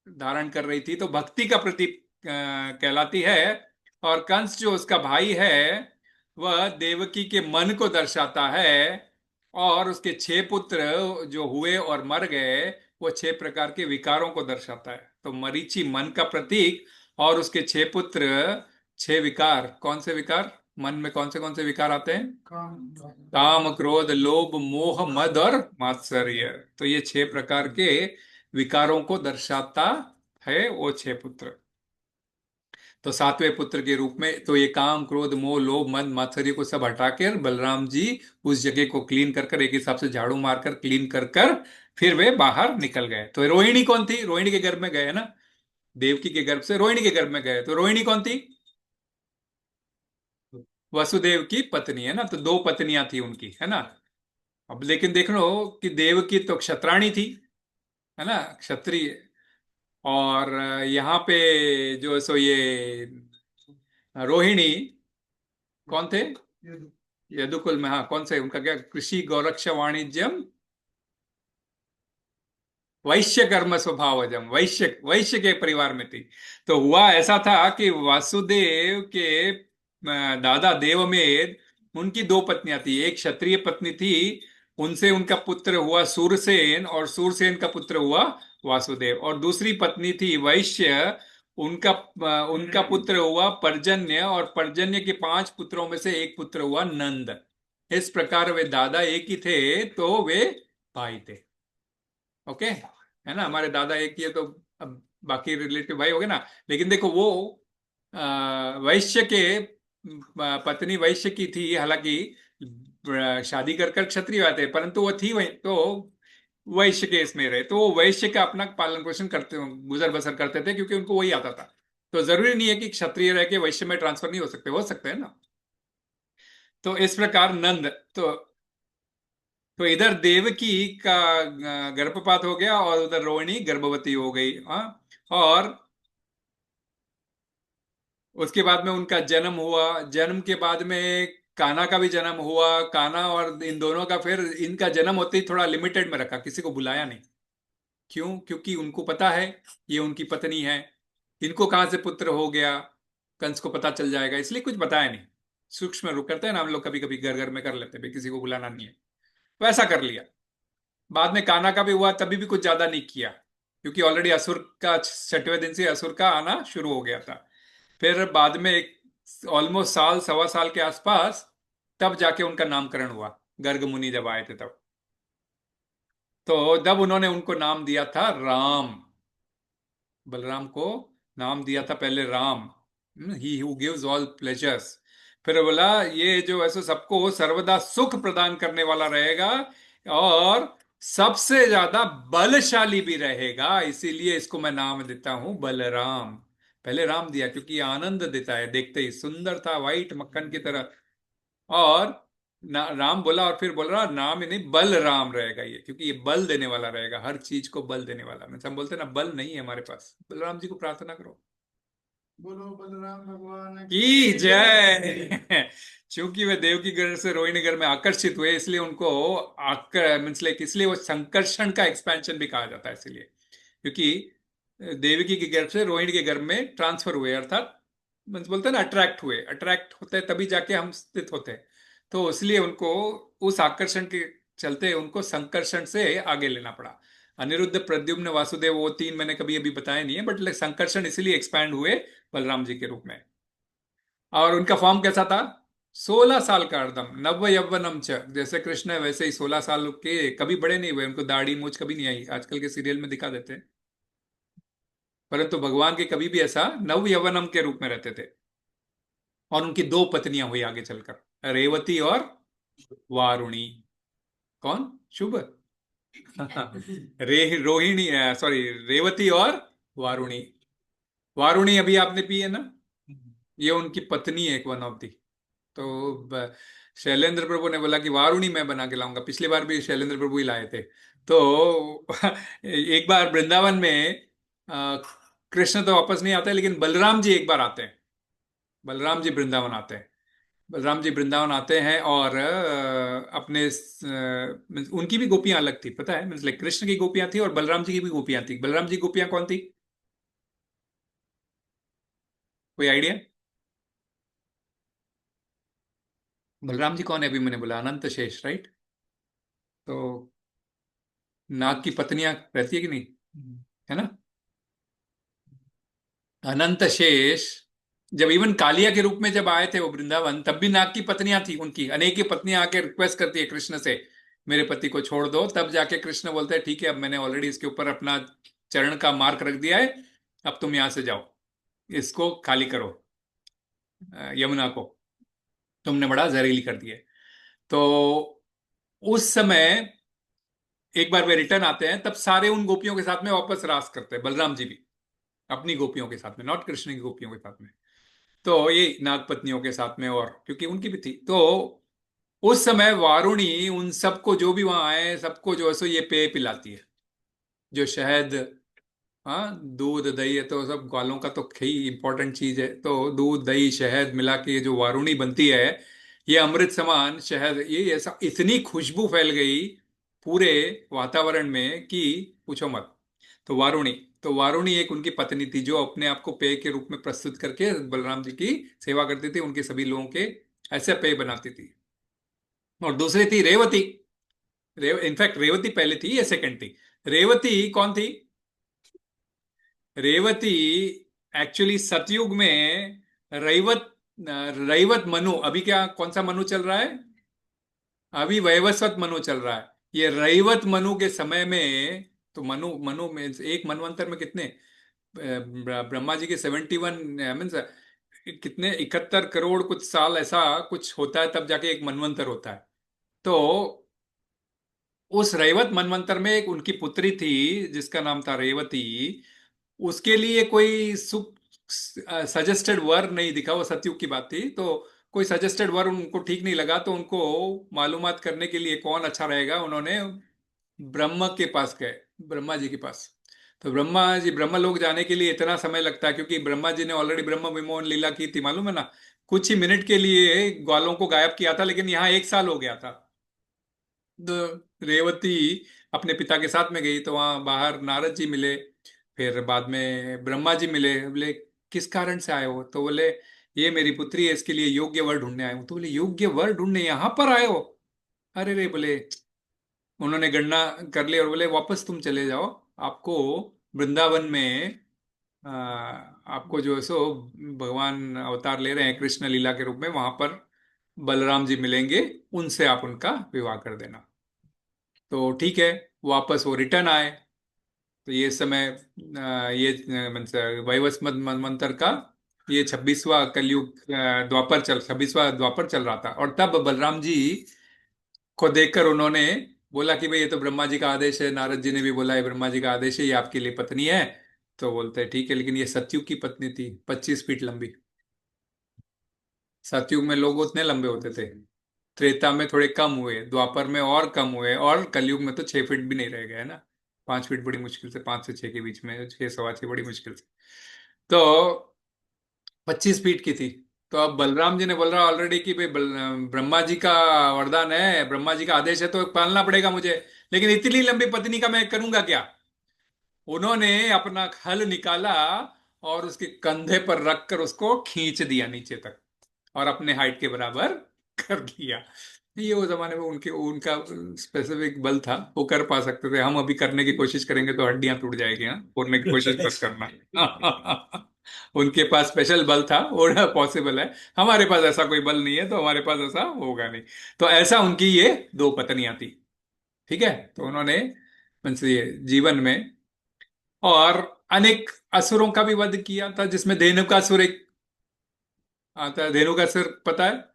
धारण कर रही थी, तो भक्ति का प्रतीक कहलाती है। और कंस जो उसका भाई है, वह देवकी के मन को दर्शाता है। और उसके 6 पुत्र जो हुए और मर गए, वो 6 प्रकार के विकारों को दर्शाता है। तो मरीचि मन का प्रतीक, और उसके 6 पुत्र 6 विकार। कौन से विकार मन में, कौन से विकार आते हैं? काम, क्रोध, लोभ, मोह, मद और मात्सर्य। तो ये 6 प्रकार के विकारों को दर्शाता है वो 6 पुत्र। तो 7वें पुत्र के रूप में तो ये काम, क्रोध, मोह, लोभ, मद, मात्सर्य को सब हटाकर बलराम जी उस जगह को क्लीन कर कर, एक हिसाब से झाड़ू मारकर क्लीन कर कर फिर वे बाहर निकल गए। तो रोहिणी कौन थी? रोहिणी के गर्भ में गए है ना, देवकी के गर्भ से रोहिणी के गर्भ में गए। तो रोहिणी कौन थी? वसुदेव की पत्नी है ना। तो 2 पत्नियां थी उनकी, है ना। अब लेकिन देख लो कि देवकी तो क्षत्राणी थी, है ना, क्षत्रिय। और यहाँ पे जो सो ये रोहिणी कौन थे? यदुकुल में, हाँ, कौन से उनका क्या, कृषि, गौरक्ष, वाणिज्यम, वैश्य कर्म स्वभावजम, वैश्य वैश्य के परिवार में थी। तो हुआ ऐसा था कि वासुदेव के दादा देवमेध, उनकी 2 पत्नियां थी। एक क्षत्रिय पत्नी थी, उनसे उनका पुत्र हुआ सूरसेन, और सूरसेन का पुत्र हुआ वासुदेव। और दूसरी पत्नी थी वैश्य, उनका उनका पुत्र हुआ पर्जन्य, और पर्जन्य के 5 पुत्रों में से एक पुत्र हुआ नंद। इस प्रकार वे दादा एक ही थे, तो वे भाई थे। ओके, है ना, हमारे दादा एक ही है, तो अब बाकी रिलेटिव भाई हो गए ना। लेकिन देखो वो वैश्य के पत्नी वैश्य की थी, हालांकि शादी कर कर क्षत्रिय हुए थे, परंतु वो थी वही तो वैश्य के इसमें रहे, तो वो वैश्य का अपना पालन पोषण करते, गुजर बसर करते थे, क्योंकि उनको वही आता था। तो जरूरी नहीं है कि क्षत्रिय रह के वैश्य में ट्रांसफर नहीं हो सकते हैं ना। तो इस प्रकार नंद, तो इधर देवकी का गर्भपात हो गया, और उधर रोहिणी गर्भवती हो गई। हाँ। और उसके बाद में उनका जन्म हुआ। जन्म के बाद में कान्हा का भी जन्म हुआ। कान्हा और इन दोनों का, फिर इनका जन्म होते ही थोड़ा लिमिटेड में रखा, किसी को बुलाया नहीं। क्यों? क्योंकि उनको पता है ये उनकी पत्नी है, इनको कहां से पुत्र हो गया कंस को पता चल जाएगा, इसलिए कुछ बताया नहीं। सूक्ष्म रूप करते हैं ना हम लोग, कभी कभी घर घर में कर लेते हैं, भाई किसी को बुलाना नहीं है, तो ऐसा कर लिया। बाद में कान्हा का भी हुआ, तभी भी कुछ ज्यादा नहीं किया, क्योंकि ऑलरेडी असुर का 6वें दिन से असुर का आना शुरू हो गया था। फिर बाद में एक ऑलमोस्ट साल, सवा साल के आसपास, तब जाके उनका नामकरण हुआ, गर्ग मुनि जब आए थे तब। तो जब उन्होंने उनको नाम दिया था राम, बलराम को नाम दिया था पहले Ram, he who gives all pleasures. फिर बोला ये जो ऐसे सबको सर्वदा सुख प्रदान करने वाला रहेगा, और सबसे ज्यादा बलशाली भी रहेगा, इसीलिए इसको मैं नाम देता हूं बलराम। पहले राम दिया क्योंकि ये आनंद देता है, देखते ही सुंदर था, वाइट मक्खन की तरह। और राम बोला, और फिर बोल रहा नाम ही नहीं, बल राम रहेगा ये, क्योंकि ये बल देने वाला रहेगा, हर चीज को बल देने वाला। मतलब हम बोलते हैं ना, बल नहीं है हमारे पास, बलराम जी को प्रार्थना करो। बोलो बलराम भगवान की जय। चूंकि वे देवकीगढ़ से रोहिणीगढ़ में आकर्षित हुए, इसलिए उनको आकर मीन्स लाइक, इसलिए वो संकर्षण का एक्सपेंशन भी कहा जाता है, इसलिए क्योंकि देवकी के गर्भ से रोहिणी के गर्भ में ट्रांसफर हुए, अर्थात मतलब बोलते हैं ना अट्रैक्ट हुए, अट्रैक्ट होते हैं तभी जाके हम स्थित होते हैं। तो इसलिए उनको उस आकर्षण के चलते उनको संकर्षण से आगे लेना पड़ा। अनिरुद्ध, प्रद्युम्न, वासुदेव, वो तीन मैंने कभी अभी बताए नहीं है, बट संकर्षण इसीलिए एक्सपैंड हुए बलराम जी के रूप में। और उनका फॉर्म कैसा था? 16 साल का हरदम, नव यौवनम च, जैसे कृष्ण है वैसे ही 16 साल के, कभी बड़े नहीं हुए, उनको दाढ़ी मूछ कभी नहीं आई, आजकल के सीरियल में दिखा देते हैं। परंतु भगवान के कभी भी ऐसा नव यवनम के रूप में रहते थे। और उनकी दो पत्नियां हुई आगे चलकर, रेवती और वारुणी। कौन? शुभ। रोहिणी, सॉरी, रेवती और वारुणी। वारुणी अभी आपने पी है ना, ये उनकी पत्नी है, एक वन ऑफ दी। तो शैलेंद्र प्रभु ने बोला कि वारुणी मैं बना के लाऊंगा, पिछली बार भी शैलेंद्र प्रभु ही लाए थे। तो एक बार वृंदावन में अ, कृष्ण तो वापस नहीं आते, लेकिन बलराम जी एक बार आते हैं। बलराम जी वृंदावन आते हैं। बलराम जी वृंदावन आते हैं और अपने उनकी भी गोपियां अलग थी, पता है, मतलब कृष्ण की गोपियां थी और बलराम जी की भी गोपियां थी। बलराम जी की गोपियां कौन थी? कोई आइडिया? बलराम जी कौन है? अभी मैंने बोला अनंत शेष, राइट? तो नाग की पत्नियां रहती है कि नहीं, है ना? अनंत शेष जब इवन कालिया के रूप में जब आए थे वो वृंदावन, तब भी नाग की पत्नियां थी, उनकी अनेक ही पत्नियां आके रिक्वेस्ट करती है कृष्ण से, मेरे पति को छोड़ दो। तब जाके कृष्ण बोलते हैं ठीक है, अब मैंने ऑलरेडी इसके ऊपर अपना चरण का मार्क रख दिया है, अब तुम यहां से जाओ, इसको खाली करो, यमुना को तुमने बड़ा जहरीली कर दिया है। तो उस समय एक बार वे रिटर्न आते हैं, तब सारे उन गोपियों के साथ में वापस रास करते हैं, बलराम जी भी अपनी गोपियों के साथ में, नॉट कृष्ण की गोपियों के साथ में। तो ये नाग पत्नियों के साथ में, और क्योंकि उनकी भी थी, तो उस समय वारुणी उन सबको जो भी वहां आए सबको जो है सो ये पेय पिलाती है, जो शहद, हाँ, दूध दही है तो सब ग्वालों का तो ही इंपॉर्टेंट चीज है। तो दूध दही शहद मिला के जो वारुणी बनती है, ये अमृत समान शहद, ये ऐसा इतनी खुशबू फैल गई पूरे वातावरण में कि पूछो मत। तो वारुणी, तो वारुणी एक उनकी पत्नी थी जो अपने आप को पेय के रूप में प्रस्तुत करके बलराम जी की सेवा करती थी, उनके सभी लोगों के ऐसे पेय बनाती थी। और दूसरी थी रेवती। इनफैक्ट रेवती पहले थी, ये सेकंड थी। रेवती कौन थी? रेवती एक्चुअली सतयुग में रैवत, रैवत मनु, अभी क्या कौन सा मनु चल रहा है? अभी वैवस्वत मनु चल रहा है। ये रैवत मनु के समय में, तो मनु मनु में एक मनवंतर में कितने, ब्रह्मा जी के 71 मीन्स कितने, 71 करोड़ कुछ साल ऐसा कुछ होता है, तब जाके एक मनवंतर होता है। तो उस रैवत मनवंतर में एक उनकी पुत्री थी जिसका नाम था रेवती। उसके लिए कोई सुख सजेस्टेड वर नहीं दिखा, वो सतयुग की बात थी। तो कोई सजेस्टेड वर उनको ठीक नहीं लगा, तो उनको मालूमात करने के लिए कौन अच्छा रहेगा, उन्होंने ब्रह्म के पास गए, ब्रह्मा जी के पास। तो ब्रह्मा जी, ब्रह्म लोग जाने के लिए इतना समय लगता है क्योंकि ब्रह्मा जी ने ऑलरेडी ब्रह्म विमोहन लीला की थी, मालूम है ना, कुछ ही मिनट के लिए ग्वालों को गायब किया था, लेकिन यहाँ 1 साल हो गया था। तो रेवती अपने पिता के साथ में गई, तो वहां बाहर नारद जी मिले, फिर बाद में ब्रह्मा जी मिले। बोले किस कारण से आए हो? तो बोले ये मेरी पुत्री है, इसके लिए योग्य वर ढूंढने आए हूं। तो बोले योग्य वर ढूंढने यहाँ पर आए हो? अरे रे, बोले उन्होंने गणना कर ली और बोले वापस तुम चले जाओ, आपको वृंदावन में आपको जो है सो भगवान अवतार ले रहे हैं कृष्ण लीला के रूप में, वहां पर बलराम जी मिलेंगे, उनसे आप उनका विवाह कर देना। तो ठीक है, वापस वो रिटर्न आए। तो ये समय ये मीन्स वैवस्वत मंतर का ये 26वां कलयुग, द्वापर चल 26वां द्वापर चल रहा था। और तब बलराम जी को देखकर उन्होंने बोला कि भाई ये तो ब्रह्मा जी का आदेश है, नारद जी ने भी बोला है ब्रह्मा जी का आदेश है, ये आपके लिए पत्नी है। तो बोलते हैं ठीक है, लेकिन ये सतयुग की पत्नी थी, 25 फीट लंबी। सतयुग में लोग उतने लंबे होते थे, त्रेता में थोड़े कम हुए, द्वापर में और कम हुए, और कलयुग में तो 6 फीट भी नहीं रह गए, है ना। 5 फीट बड़ी मुश्किल से, 5 से 6 के बीच में, 6 सवा 6 बड़ी मुश्किल से। तो 25 फीट की थी। तो अब बलराम जी ने बोल रहा ऑलरेडी कि भाई ब्रह्मा जी का वरदान है, ब्रह्मा जी का आदेश है, तो पालना पड़ेगा मुझे, लेकिन इतनी लंबी पत्नी का मैं करूंगा क्या? उन्होंने अपना हल निकाला और उसके कंधे पर रखकर उसको खींच दिया नीचे तक और अपने हाइट के बराबर कर दिया। ये वो जमाने में उनके उनका स्पेसिफिक बल था, वो कर पा सकते थे। हम अभी करने की कोशिश करेंगे तो हड्डियां टूट जाएगी। हाँ, तोड़ने की कोशिश मत करना। उनके पास स्पेशल बल था, और पॉसिबल है। हमारे पास ऐसा कोई बल नहीं है, तो हमारे पास ऐसा होगा नहीं। तो ऐसा उनकी ये दो पत्नियां थी। ठीक है, तो उन्होंने मीन्स ये जीवन में और अनेक असुरों का भी वध किया था, जिसमें धेनुकासुर एक आता है। धेनुकासुर पता है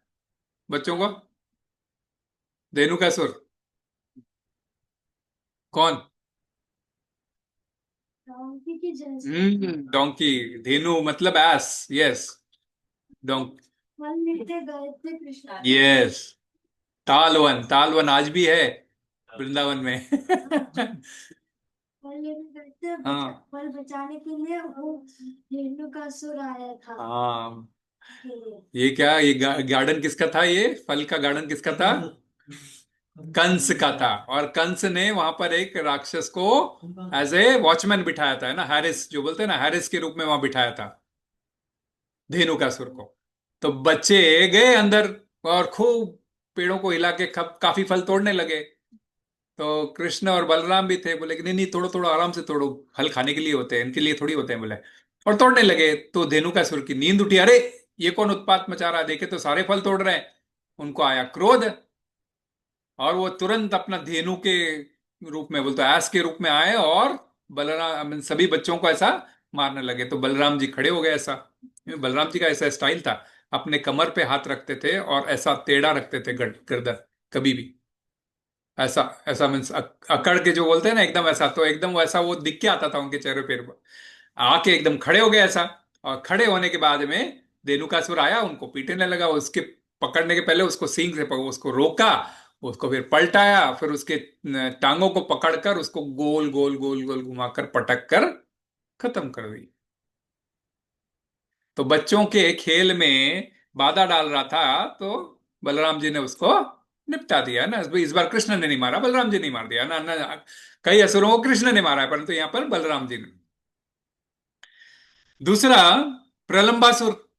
बच्चों को? धेनुकासुर कौन? डोंकी की जैसे डोंकी। धेनु मतलब एस, यस। डोंक, फल लेते गए थे कृष्ण। यस। तालवन, तालवन आज भी है वृंदावन में। फल लेते गए थे हाँ फल बचाने के लिए वो धेनु का असुर आया था हाँ। के लिए। ये क्या, ये गार्डन किसका था? ये फल का गार्डन किसका था? कंस का था। और कंस ने वहां पर एक राक्षस को एज ए वॉचमैन बिठाया था, है ना, हैरिस जो बोलते हैं ना, हैरिस के रूप में वहां बिठाया था धेनुकासुर को। तो बच्चे गए अंदर और खूब पेड़ों को हिला के काफी फल तोड़ने लगे। तो कृष्ण और बलराम भी थे, बोले कि नहीं नहीं, तोड़ो तोड़ो, आराम से तोड़ो, फल खाने के लिए होते हैं, इनके लिए थोड़ी होते हैं, बोले। और तोड़ने लगे तो धेनुकासुर की नींद उठी। अरे ये कौन उत्पात मचा रहा है, देखे तो सारे फल तोड़ रहे हैं। उनको आया क्रोध, और वो तुरंत अपना धेनु के रूप में, बोलते ऐस के रूप में आए और बलराम सभी बच्चों को ऐसा मारने लगे। तो बलराम जी खड़े हो गए ऐसा। बलराम जी का ऐसा स्टाइल था, अपने कमर पे हाथ रखते थे और ऐसा टेढ़ा रखते थे गर्दन, कभी भी ऐसा ऐसा मीन्स अकड़ के जो बोलते हैं ना, एकदम ऐसा। तो एकदम वैसा वो दिख के आता था उनके चेहरे पे। आके एकदम खड़े हो गए ऐसा। और खड़े होने के बाद में धेनुकासुर आया, उनको पीटने लगा। उसके पकड़ने के पहले उसको सींग से उसको रोका, उसको फिर पलटाया, फिर उसके टांगों को पकड़कर उसको गोल गोल गोल गोल घुमाकर पटक कर खत्म कर दी। तो बच्चों के खेल में बाधा डाल रहा था, तो बलराम जी ने उसको निपटा दिया है ना। इस बार कृष्ण ने नहीं मारा, बलराम जी ने मार दिया ना, ना। कई असुरों को कृष्ण ने मारा है, परंतु यहां पर बलराम जी ने। दूसरा, प्रलंबासुर।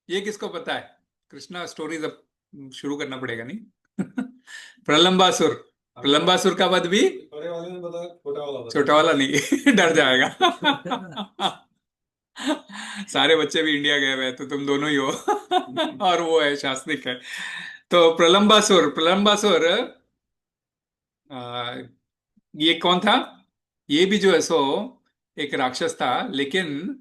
ये किसको पता है? कृष्णा स्टोरीज अब शुरू करना पड़ेगा नहीं? प्रलंबासुर, प्रलंबासुर का वध भी बड़े वाले ने बताया, छोटा वाला छोटा वाला नहीं। डर जाएगा। सारे बच्चे भी इंडिया गए हुए हैं, तो तुम दोनों ही हो। और वो है शास्त्रिक है। तो प्रलंबासुर, प्रलंबासुर आ, ये कौन था? ये भी जो है सो एक राक्षस था। लेकिन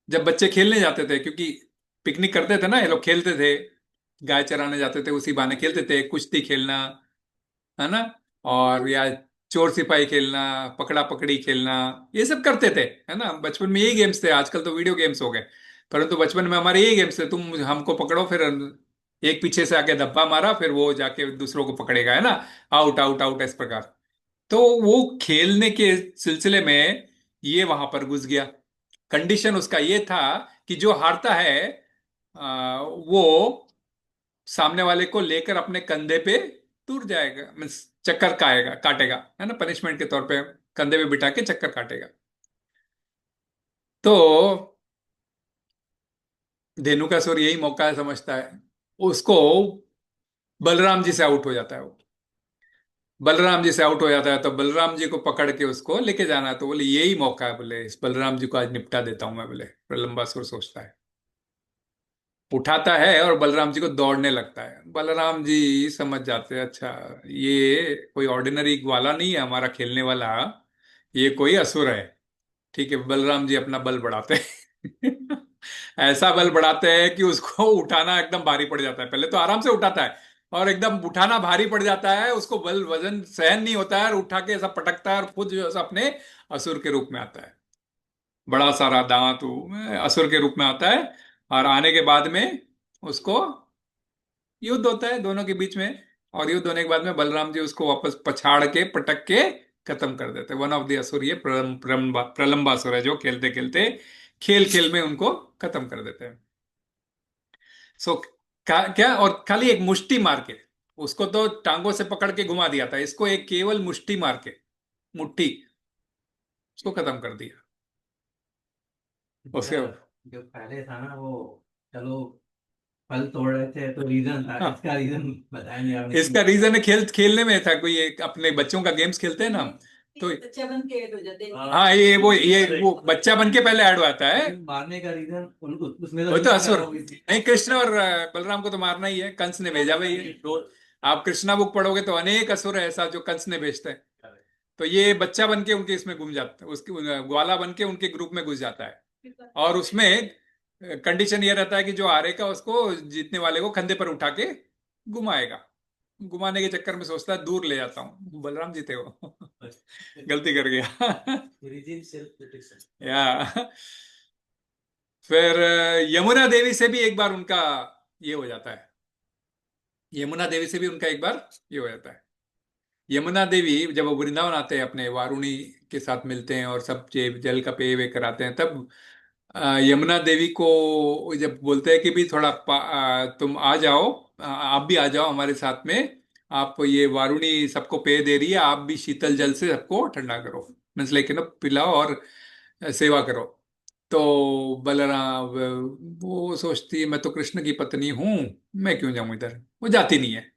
जब बच्चे खेलने जाते थे, क्योंकि पिकनिक करते थे ना ये लोग, खेलते थे, गाय चराने जाते थे, उसी बहाने खेलते थे, कुश्ती खेलना, है ना, और या चोर सिपाही खेलना, पकड़ा पकड़ी खेलना, ये सब करते थे, है ना। बचपन में यही गेम्स थे, आजकल तो वीडियो गेम्स हो गए, परंतु बचपन में हमारे यही गेम्स थे। तुम हमको पकड़ो, फिर एक पीछे से आके धब्बा मारा, फिर वो जाके दूसरों को पकड़ेगा, है ना, आउट आउट आउट, इस प्रकार। तो वो खेलने के सिलसिले में ये वहां पर घुस गया। कंडीशन उसका ये था कि जो हारता है वो सामने वाले को लेकर अपने कंधे पे टूट जाएगा, मीन्स चक्कर काटेगा काटेगा, है ना, पनिशमेंट के तौर पे कंधे पे बिठा के चक्कर काटेगा। तो धेनुकासुर यही मौका समझता है, उसको बलराम जी से आउट हो जाता है वो। बलराम जी से आउट हो जाता है, तो बलराम जी को पकड़ के उसको लेके जाना है। तो बोले यही मौका है, बोले इस बलराम जी को आज निपटा देता हूं मैं, बोले प्रलंबासुर सोचता है। उठाता है और बलराम जी को दौड़ने लगता है। बलराम जी समझ जाते हैं, अच्छा ये कोई ऑर्डिनरी ग्वाला नहीं है हमारा खेलने वाला, ये कोई असुर है। ठीक है, बलराम जी अपना बल बढ़ाते हैं। ऐसा बल बढ़ाते हैं कि उसको उठाना एकदम भारी पड़ जाता है। पहले तो आराम से उठाता है, और एकदम उठाना भारी पड़ जाता है, उसको बल वजन सहन नहीं होता है, और उठा के ऐसा पटकता है, और खुद जो है ऐसा अपने असुर के रूप में आता है। बड़ा सारा दांत असुर के रूप में आता है। और आने के बाद में उसको युद्ध होता है दोनों के बीच में। और युद्ध होने के बाद में बलराम जी उसको वापस पछाड़ के पटक के खत्म कर देते हैं। वन ऑफ द असुर ये प्रलंबासुर है, जो खेलते खेलते खेल खेल में उनको खत्म कर देते हैं। सो क्या, और खाली एक मुष्टि मार के, उसको तो टांगों से पकड़ के घुमा दिया था, इसको एक केवल मुष्टि मार के, मुट्ठी, उसको खत्म कर दिया। उसके जो पहले था ना वो, चलो फल तोड़ रहे थे तो रीजन था, हाँ, इसका रीजन बताया नहीं आपने। इसका रीजन है खेलने में था। कोई एक अपने बच्चों का गेम्स खेलते हैं ना, तो बच्चा बन के ऐड हो जाते हैं। हाँ, ये वो बच्चा बन के पहले ऐड आता है। मारने का रीजन उसमें वो तो असुर हो गई थी। नहीं, कृष्ण और बलराम को तो मारना ही है, कंस ने भेजा भाई है। तो आप कृष्णा बुक पढ़ोगे तो अनेक असुर है ऐसा जो कंस ने भेजते हैं। तो ये बच्चा बन के उनके इसमें घुस जाता है, उसके ग्वाला बन के उनके ग्रुप में घुस जाता है। और उसमें कंडीशन ये रहता है कि जो हारेगा उसको जीतने वाले को कंधे पर उठा के घुमाएगा। घुमाने के चक्कर में सोचता है दूर ले जाता हूँ, बलराम जीते हो। गलती कर गया। Reason self protection. या फिर यमुना देवी से भी एक बार उनका ये हो जाता है। यमुना देवी से भी उनका एक बार ये हो जाता है। यमुना देवी जब वो वृंदावन आते हैं अपने वारुणी के साथ मिलते हैं और सब जल का पेय वे कराते हैं, तब यमुना देवी को जब बोलते हैं कि भी थोड़ा तुम आ जाओ, आप भी आ जाओ हमारे साथ में। आप ये वारुणी सबको पेय दे रही है, आप भी शीतल जल से सबको ठंडा करो, मीन्स लाइक ना पिलाओ और सेवा करो। तो बलराम वो सोचती है मैं तो कृष्ण की पत्नी हूं, मैं क्यों जाऊं इधर, वो जाती नहीं है।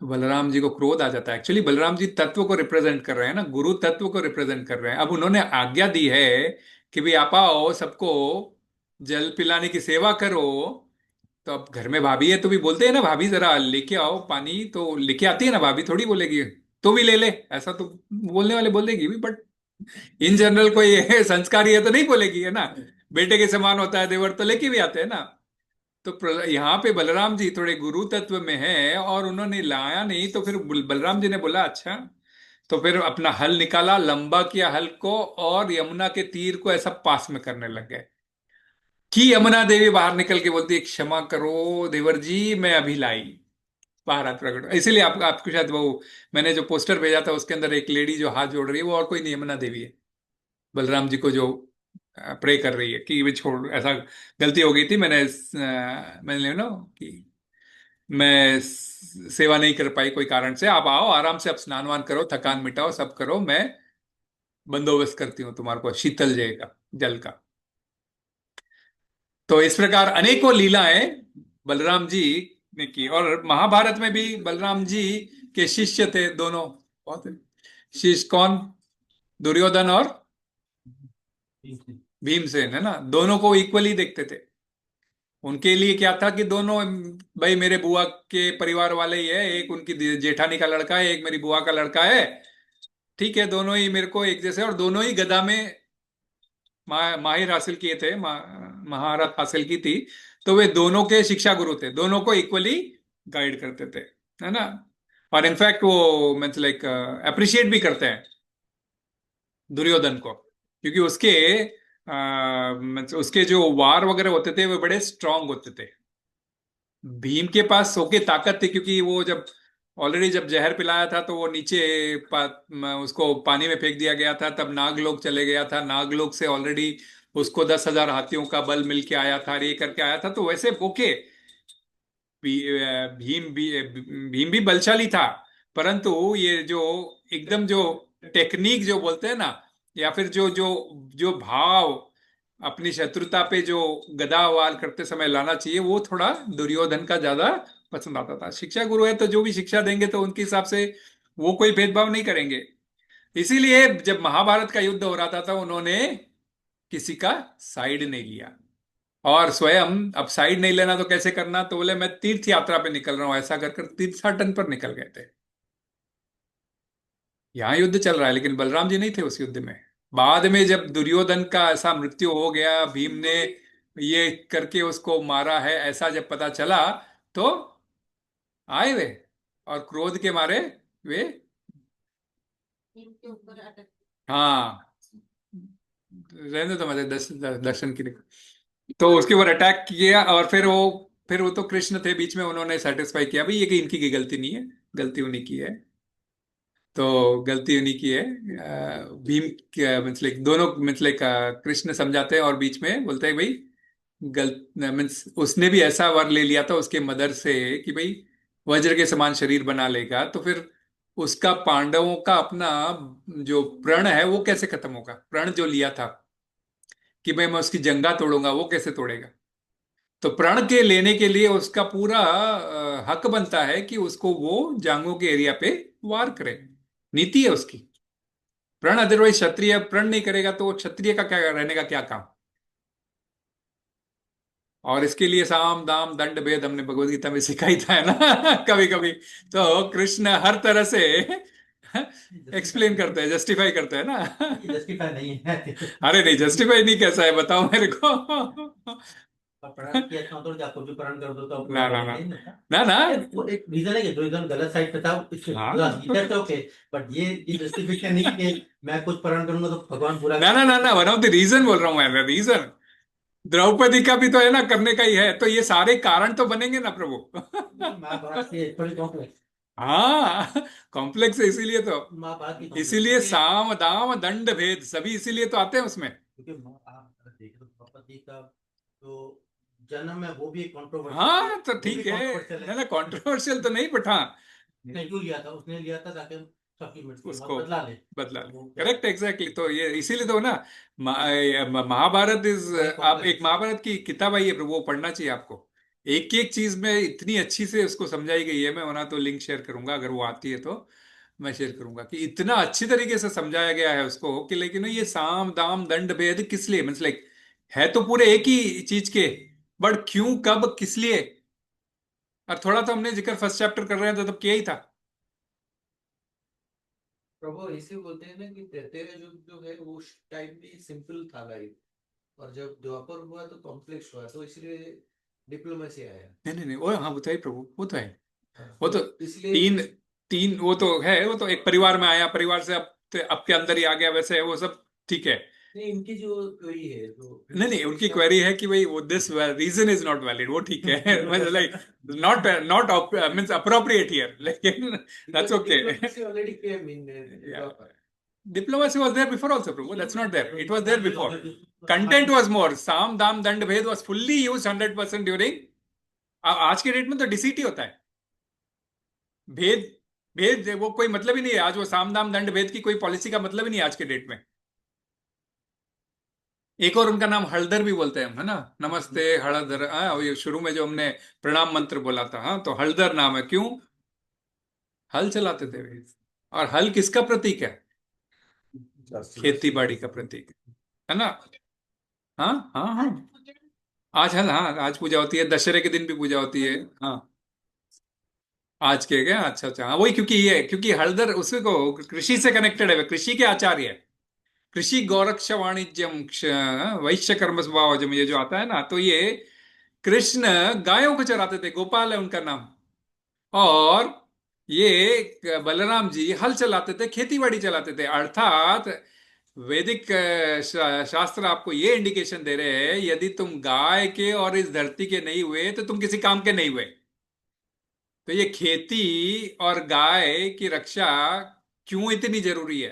तो बलराम जी को क्रोध आ जाता है। एक्चुअली बलराम जी तत्व को रिप्रेजेंट कर रहे हैं ना, गुरु तत्व को रिप्रेजेंट कर रहे हैं। अब उन्होंने आज्ञा दी है कि भाई आप आओ, सबको जल पिलाने की सेवा करो। तो अब घर में भाभी है तो भी बोलते हैं ना, भाभी जरा लेके आओ पानी, तो लेके आती है ना भाभी, थोड़ी बोलेगी तो भी ले ले, ऐसा तो बोलने वाले बोलेगी भी, बट इन जनरल कोई ये संस्कारी है तो नहीं बोलेगी, है ना। बेटे के समान होता है देवर, तो लेके भी आते हैं ना। तो यहाँ पे बलराम जी थोड़े गुरु तत्व में है और उन्होंने लाया नहीं, तो फिर बलराम जी ने बोला अच्छा। तो फिर अपना हल निकाला, लंबा किया हल को, और यमुना के तीर को ऐसा पास में करने लग गए कि यमुना देवी बाहर निकल के बोलती है क्षमा करो देवर जी, मैं अभी लाई। बाहर हाथ प्रकट, इसीलिए आपको शायद वो मैंने जो पोस्टर भेजा था उसके अंदर एक लेडी जो हाथ जोड़ रही है, वो और कोई नहीं, यमुना देवी है। बलराम जी को जो प्रे कर रही है कि वे छोड़, ऐसा गलती हो गई थी, मैंने ना कि मैं सेवा नहीं कर पाई कोई कारण से, आप आओ आराम से, आप स्नान वान करो, थकान मिटाओ, सब करो, मैं बंदोबस्त करती हूँ तुम्हारे को शीतल जल जल का। तो इस प्रकार अनेकों लीलाएं बलराम जी ने की। और महाभारत में भी बलराम जी के शिष्य थे दोनों, बहुत शिष्य कौन, दुर्योधन और भीमसेन, है ना। दोनों को इक्वली देखते थे। उनके लिए क्या था कि दोनों भाई मेरे बुआ के परिवार वाले ही है, एक उनकी जेठानी का लड़का है, एक मेरी बुआ का लड़का है, ठीक है, दोनों ही मेरे को एक जैसे, और दोनों ही गदा में माहिर हासिल किए थे, महारत हासिल की थी। तो वे दोनों के शिक्षा गुरु थे, दोनों को इक्वली गाइड करते थे, है ना। और इनफैक्ट वो मीन्स लाइक अप्रिशिएट भी करते हैं दुर्योधन को, क्योंकि उसके जो वार वगैरह होते थे वे बड़े स्ट्रांग होते थे। भीम के पास सो के ताकत थी, क्योंकि वो जब ऑलरेडी जब जहर पिलाया था तो वो नीचे उसको पानी में फेंक दिया गया था, तब नागलोक चले गया था, नागलोक से ऑलरेडी उसको 10,000 हाथियों का बल मिल के आया था, ये करके आया था। तो वैसे ओके, भीम भी बलशाली था, परंतु ये जो एकदम जो टेक्निक जो बोलते हैं ना, या फिर जो जो जो भाव अपनी शत्रुता पे जो गदा वार करते समय लाना चाहिए, वो थोड़ा दुर्योधन का ज्यादा पसंद आता था। शिक्षा गुरु है तो जो भी शिक्षा देंगे तो उनके हिसाब से वो कोई भेदभाव नहीं करेंगे। इसीलिए जब महाभारत का युद्ध हो रहा था उन्होंने किसी का साइड नहीं लिया। और स्वयं अब साइड नहीं लेना तो कैसे करना, तो बोले मैं तीर्थ यात्रा पे निकल रहा हूं, ऐसा कर कर तीर्थाटन पर निकल गए थे। यहाँ युद्ध चल रहा है लेकिन बलराम जी नहीं थे उस युद्ध में। बाद में जब दुर्योधन का ऐसा मृत्यु हो गया, भीम ने ये करके उसको मारा है ऐसा जब पता चला, तो आए वे, और क्रोध के मारे वे, इनके ऊपर अटक। हाँ, रहने तो मजे दर्शन की। तो उसके ऊपर अटैक किया, और फिर वो तो कृष्ण थे बीच में, उन्होंने सेटिस्फाई किया भाई ये कि इनकी की गलती नहीं है, गलती उन्हीं की है। तो गलती उन्हीं की है। भीम मीन्स लाइक दोनों मीन्स लाइक कृष्ण समझाते हैं और बीच में बोलते हैं भाई गलत मीन्स उसने भी ऐसा वर ले लिया था उसके मदर से कि भाई वज्र के समान शरीर बना लेगा, तो फिर उसका पांडवों का अपना जो प्रण है वो कैसे खत्म होगा? प्रण जो लिया था कि मैं उसकी जंगा तोड़ूंगा, वो कैसे तोड़ेगा? तो प्रण के लेने के लिए उसका पूरा हक बनता है कि उसको वो जांगों के एरिया पे वार करे। नीति है उसकी। प्रण, अदरवाइज क्षत्रिय प्रण नहीं करेगा तो क्षत्रिय का क्या रहने का क्या काम? और इसके लिए साम दाम दंड भेद हमने भगवत गीता में सिखाई था, है ना? कभी कभी तो कृष्ण हर तरह से एक्सप्लेन करते हैं, जस्टिफाई करते हैं ना। जस्टिफाई नहीं है। अरे नहीं, जस्टिफाई नहीं कैसा है बताओ मेरे को। और प्रण किया था तो आपको भी प्रण कर दो तो आप पूरा ना ना ना करेंगे नहीं होता। ना ना। वो एक रीजन है कि जो एकदम गलत साइड पे था इसके हाँ पूरा गीता तो ओके, बट ये जस्टिफिकेशन नहीं कि मैं कुछ प्रण करूंगा तो भगवान पूरा ना ना ना ना, वन ऑफ द रीजन बोल रहा हूं मैं, रीजन। द्रौपदी का भी तो है ना करने का ही है, तो ये सारे कारण तो बनेंगे ना प्रभु। महाभारत से थोड़ी कॉम्प्लेक्स। हाँ, कॉम्प्लेक्स है इसीलिए तो। महाभारत की कॉम्प्लेक्स इसीलिए क्योंकि साम दाम दंड भेद सभी इसीलिए तो आते हैं उसमें। आप अगर देखें तो द्रौपदी का जो जन्म है वो भी एक कंट्रोवर्शियल, हाँ तो वो भी ठीक है। कंट्रोवर्शियल ना है। ना, कंट्रोवर्शियल तो नहीं, बट हाँ, नहीं क्यों लिया था, उसने लिया था ताकि सबकी मृत्यु की मौत उसको बदला ले। बदला तो ले। वो क्या करेक्ट, एग्जैक्टली। तो ये इसीलिए तो ना, महाभारत इज, वही आप एक कॉम्प्लेक्स। महाभारत की किताब आई है प्रभु, वो पढ़ना चाहिए आपको। एक एक चीज में इतनी अच्छी से उसको समझाई गई है। मैं वरना तो लिंक शेयर करूंगा, अगर वो आती है तो मैं शेयर करूंगा, कि इतना अच्छी तरीके से समझाया गया है उसको कि लेकिन ये साम दाम दंड भेद किस लिए, मीन्स लाइक है तो पूरे एक ही चीज के, बट क्यों कब किस लिए। और थोड़ा तो हमने जिक्र फर्स्ट चैप्टर कर रहे थे तब किया ही था। प्रभु इसे बोलते हैं ना कि तेरा युग जो है वो उस टाइम में सिंपल था लाइफ, और जब द्वापर हुआ तो कॉम्प्लेक्स हुआ, तो इसलिए डिप्लोमेसी आया। नहीं नहीं नहीं, वो हाँ बताइए प्रभु, वो तो है। हाँ, वो तो तो इसलिए तीन तीन वो तो है, वो तो एक परिवार में आया, परिवार से अब के अंदर ही आ गया, वैसे है वो सब ठीक है। नहीं, इनकी जो क्वेरी है जो नहीं नहीं, उनकी क्वेरी है कि भाई वो this reason is not valid, वो ठीक है। मतलब like not not means appropriate here, लेकिन that's okay. Diplomacy already came in Dwapar. Diplomacy was there before also, Prabhu. That's not there. It was there before. Content was more. Sam, Dam, Dand, Bhed was fully used 100% during. आज के date में तो deceit ही होता है। भेद भेद वो कोई मतलब ही नहीं है आज, वो साम दाम दंड भेद की कोई पॉलिसी का मतलब ही नहीं है आज के डेट में। एक और उनका नाम हलदर भी बोलते हैं हम, है ना? नमस्ते हलदर, हाँ, ये शुरू में जो हमने प्रणाम मंत्र बोला था, हाँ, तो हलदर नाम है क्यों? हल चलाते थे वे। और हल किसका प्रतीक है? खेती बाड़ी का प्रतीक है ना? हाँ हाँ हाँ। आज हल, हाँ आज पूजा होती है, दशहरे के दिन भी पूजा होती है। हाँ, आज के क्या, अच्छा अच्छा, हाँ वही, क्योंकि ये क्योंकि हलदर उसी को कृषि से कनेक्टेड है, वे कृषि के आचार्य है। कृषि गौरक्ष वाणिज्यम वैश्य कर्म स्वभावजम, ये जो आता है ना, तो ये कृष्ण गायों को चराते थे, गोपाल है उनका नाम। और ये बलराम जी हल चलाते थे, खेती बाड़ी चलाते थे। अर्थात वैदिक शास्त्र आपको ये इंडिकेशन दे रहे हैं, यदि तुम गाय के और इस धरती के नहीं हुए तो तुम किसी काम के नहीं हुए। तो ये खेती और गाय की रक्षा क्यों इतनी जरूरी है,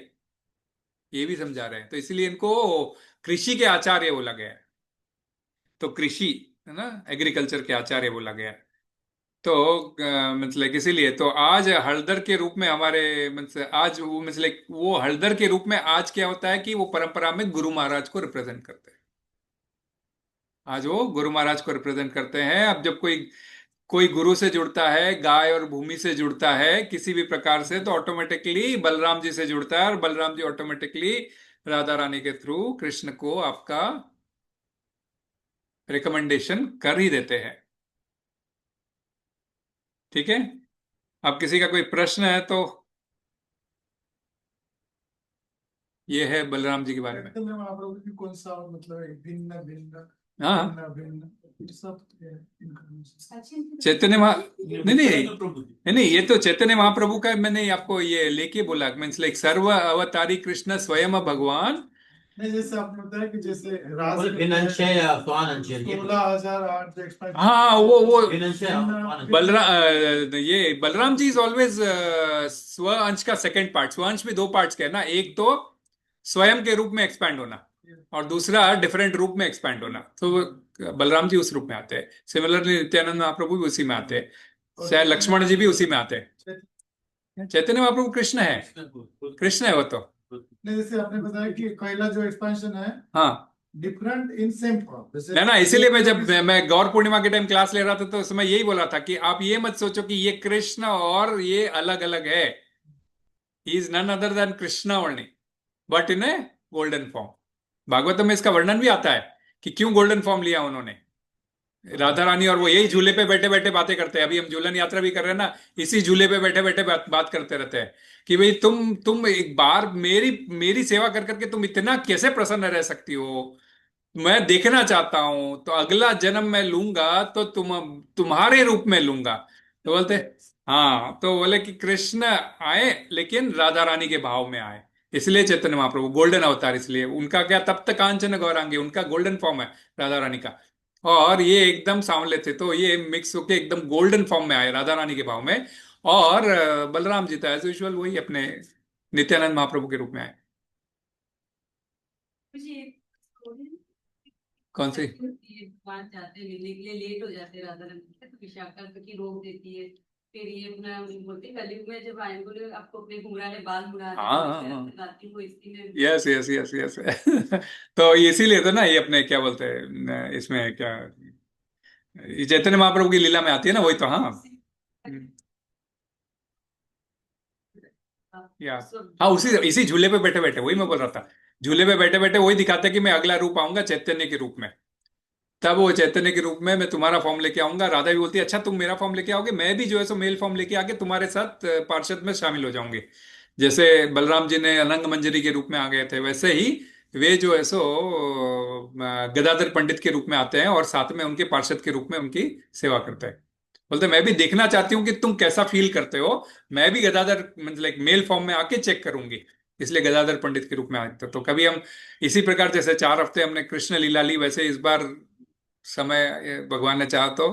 ये भी समझा रहे हैं। तो इसलिए इनको कृषि के आचार्य बोला गया है। तो कृषि, है ना, एग्रीकल्चर के आचार्य बोला गया है। तो मतलब इसीलिए तो आज हलदर के रूप में हमारे, मतलब आज वो, मतलब वो हलदर के रूप में आज क्या होता है कि वो परंपरा में गुरु महाराज को रिप्रेजेंट करते हैं। आज वो गुरु महाराज को रिप्रेजेंट करते हैं। अब जब कोई कोई गुरु से जुड़ता है, गाय और भूमि से जुड़ता है किसी भी प्रकार से, तो ऑटोमेटिकली बलराम जी से जुड़ता है, और बलराम जी ऑटोमेटिकली राधा रानी के थ्रू कृष्ण को आपका रिकमेंडेशन कर ही देते हैं। ठीक है, अब किसी का कोई प्रश्न है तो ये है बलराम जी के बारे में। चैतन्य महाप्रभु की कौन सा मतलब है, भिन्न भिन्न हाँ, भिन्न भिन्न ये सब है इनका। चैतन्य महा नहीं नहीं नहीं नहीं, ये तो चैतन्य महाप्रभु का मैंने आपको ये लेके बोला, मीन्स लाइक सर्व अवतारी कृष्ण स्वयं भगवान। नहीं, जैसे आपने बताया कि जैसे राज बोले भिन्न अंश है या स्वान अंश है, ये 16,008 जो एक्सपायर। हाँ वो भिन्न अंश है या स्वान अंश है। बलराम, ये बलराम जी इज ऑलवेज स्व अंश का सेकंड पार्ट। स्व अंश भी दो पार्ट्स का है ना, एक तो स्वयं के रूप में एक्सपैंड होना, और दूसरा डिफरेंट रूप में एक्सपैंड होना। तो बलराम जी उस रूप में आते हैं। सिमिलरली नित्यानंद महाप्रभु भी उसी में आते हैं, शायद लक्ष्मण जी भी उसी में आते हैं। चैतन्य महाप्रभु कृष्ण है, कृष्ण है वो तो। नहीं, जैसे आपने बताया कि कोयला जो एक्सपेंशन है हाँ डिफरेंट इन सेम फॉर्म, जैसे ना, इसीलिए मैं जब मैं गौर पूर्णिमा के टाइम क्लास ले रहा था तो उस समय यही बोला था कि आप ये मत सोचो कि ये कृष्ण और ये अलग अलग है। He is none other than Krishna only, but in a golden form. Bhagavatam में इसका वर्णन भी आता है कि क्यों गोल्डन फॉर्म लिया उन्होंने, राधा रानी और वो यही झूले पे बैठे बैठे बातें करते हैं। अभी हम झूलन यात्रा भी कर रहे हैं ना, इसी झूले पे बैठे बैठे बात करते रहते हैं कि भाई तुम एक बार मेरी मेरी सेवा कर करके तुम इतना कैसे प्रसन्न रह सकती हो, मैं देखना चाहता हूं, तो अगला जन्म मैं लूंगा तो तुम्हारे रूप में लूंगा। तो बोलते हाँ, तो बोले कि कृष्ण आए लेकिन राधा रानी के भाव में आए, इसलिए चैतन्य महाप्रभु गोल्डन अवतार। इसलिए उनका क्या, तप्त कांचन गौरांगी, उनका गोल्डन फॉर्म है राधा रानी का, और ये एकदम सांवले थे तो ये मिक्स होके एकदम गोल्डन फॉर्म में आए राधा रानी के भाव में। और बलराम जी था एज यूजुअल वही अपने नित्यानंद महाप्रभु के रूप में आए। मुझे एक story कौन सी? ये बात जाते हैं मिलने के लिए लेट हो जाते हैं राधा रानी से, तो विशाखा की रोक देती है। फिर ये अपना बोलती है, कलयुग में जब आए बोले आपको अपने घुंघराले बाल मुड़ा दे, हाँ तो हाँ मैं हाँ, गाती हूँ इसी में। Yes yes yes yes. तो इसीलिए तो ना ये अपने क्या बोलते हैं इसमें क्या, ये चैतन्य महाप्रभु की लीला में आती है ना, वही तो। हाँ हम्म, या हाँ, उसी इसी झूले पे बैठे बैठे वही मैं बोल रहा था, झूले पे बैठे बैठे वही दिखाता है कि मैं अगला रूप आऊंगा चैतन्य के रूप में। तब वो चैतन्य के रूप में मैं तुम्हारा फॉर्म लेके आऊंगा। राधा भी बोलती है अच्छा तुम मेरा फॉर्म लेके आओगे, मैं भी जो है सो मेल फॉर्म लेके आके तुम्हारे साथ पार्षद में शामिल हो जाऊंगे। जैसे बलराम जी ने अनंग मंजरी के रूप में आ गए थे, वैसे ही वे जो है सो गदाधर पंडित के रूप में आते हैं और साथ में उनके पार्षद के रूप में उनकी सेवा करते हैं। बोलते मैं भी देखना चाहती हूँ कि तुम कैसा फील करते हो, मैं भी गदाधर मतलब मेल फॉर्म में आके चेक करूंगी, इसलिए गदाधर पंडित के रूप में आते। तो कभी हम इसी प्रकार, जैसे 4 हफ्ते हमने कृष्ण लीला ली, वैसे इस बार समय भगवान ने चाहा तो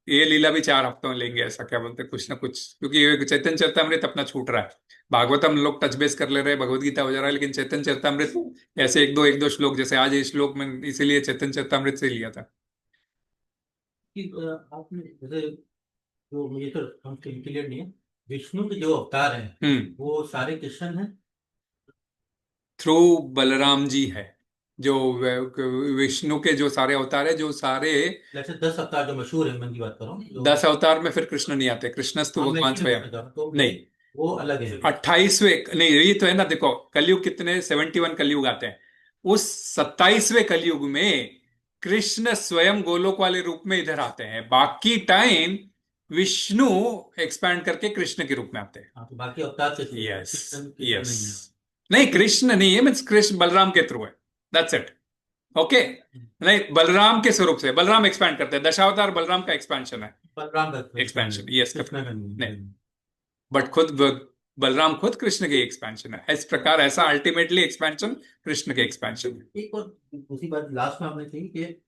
ये लीला भी 4 हफ्तों में लेंगे, ऐसा क्या बोलते हैं, कुछ ना कुछ, क्योंकि ये चैतन्य चरितमृत अपना छूट रहा है। भागवतम लोग टच बेस कर ले रहे हैं, भगवत गीता हो जा रहा है, लेकिन चैतन्य चरितमृत ऐसे एक दो श्लोक, जैसे आज ये श्लोक में इसीलिए चैतन्य चरितमृत से लिया था। कि आपने जैसे जो मुझे तो क्लियर नहीं है, विष्णु के जो अवतार हैं वो सारे कृष्ण हैं। थ्रू बलराम जी है जो विष्णु के जो सारे अवतार है, जो सारे जैसे 10 अवतार जो मशहूर है, मैं की बात कर रहा हूँ 10 अवतार में फिर कृष्ण नहीं आते, कृष्णस्तु हाँ, मैं भगवान इसलिए स्वयं पूछना चाह रहा हूँ, तो नहीं। वो अलग है। 28वें नहीं, ये तो है ना, देखो कलयुग कितने 71 कलयुग आते हैं, उस 27वें कलयुग में कृष्ण स्वयं गोलोक वाले रूप में इधर आते हैं, बाकी टाइम विष्णु एक्सपैंड करके कृष्ण के रूप में आते हैं। हाँ, तो बाकी अवतार से यस कृष्ण यस, नहीं है। नहीं कृष्ण नहीं है, मीन्स कृष्ण बलराम के थ्रू है, दैट्स इट। ओके, नहीं बलराम के स्वरूप से बलराम एक्सपैंड करते हैं, दशावतार बलराम का एक्सपेंशन है, बलराम का एक्सपेंशन यस, कृष्ण का नहीं, बट खुद बलराम खुद कृष्ण के एक्सपेंशन है, इस प्रकार ऐसा अल्टीमेटली एक्सपेंशन कृष्ण के एक्सपेंशन है। एक और दूसरी बात लास्ट में आपने कही कि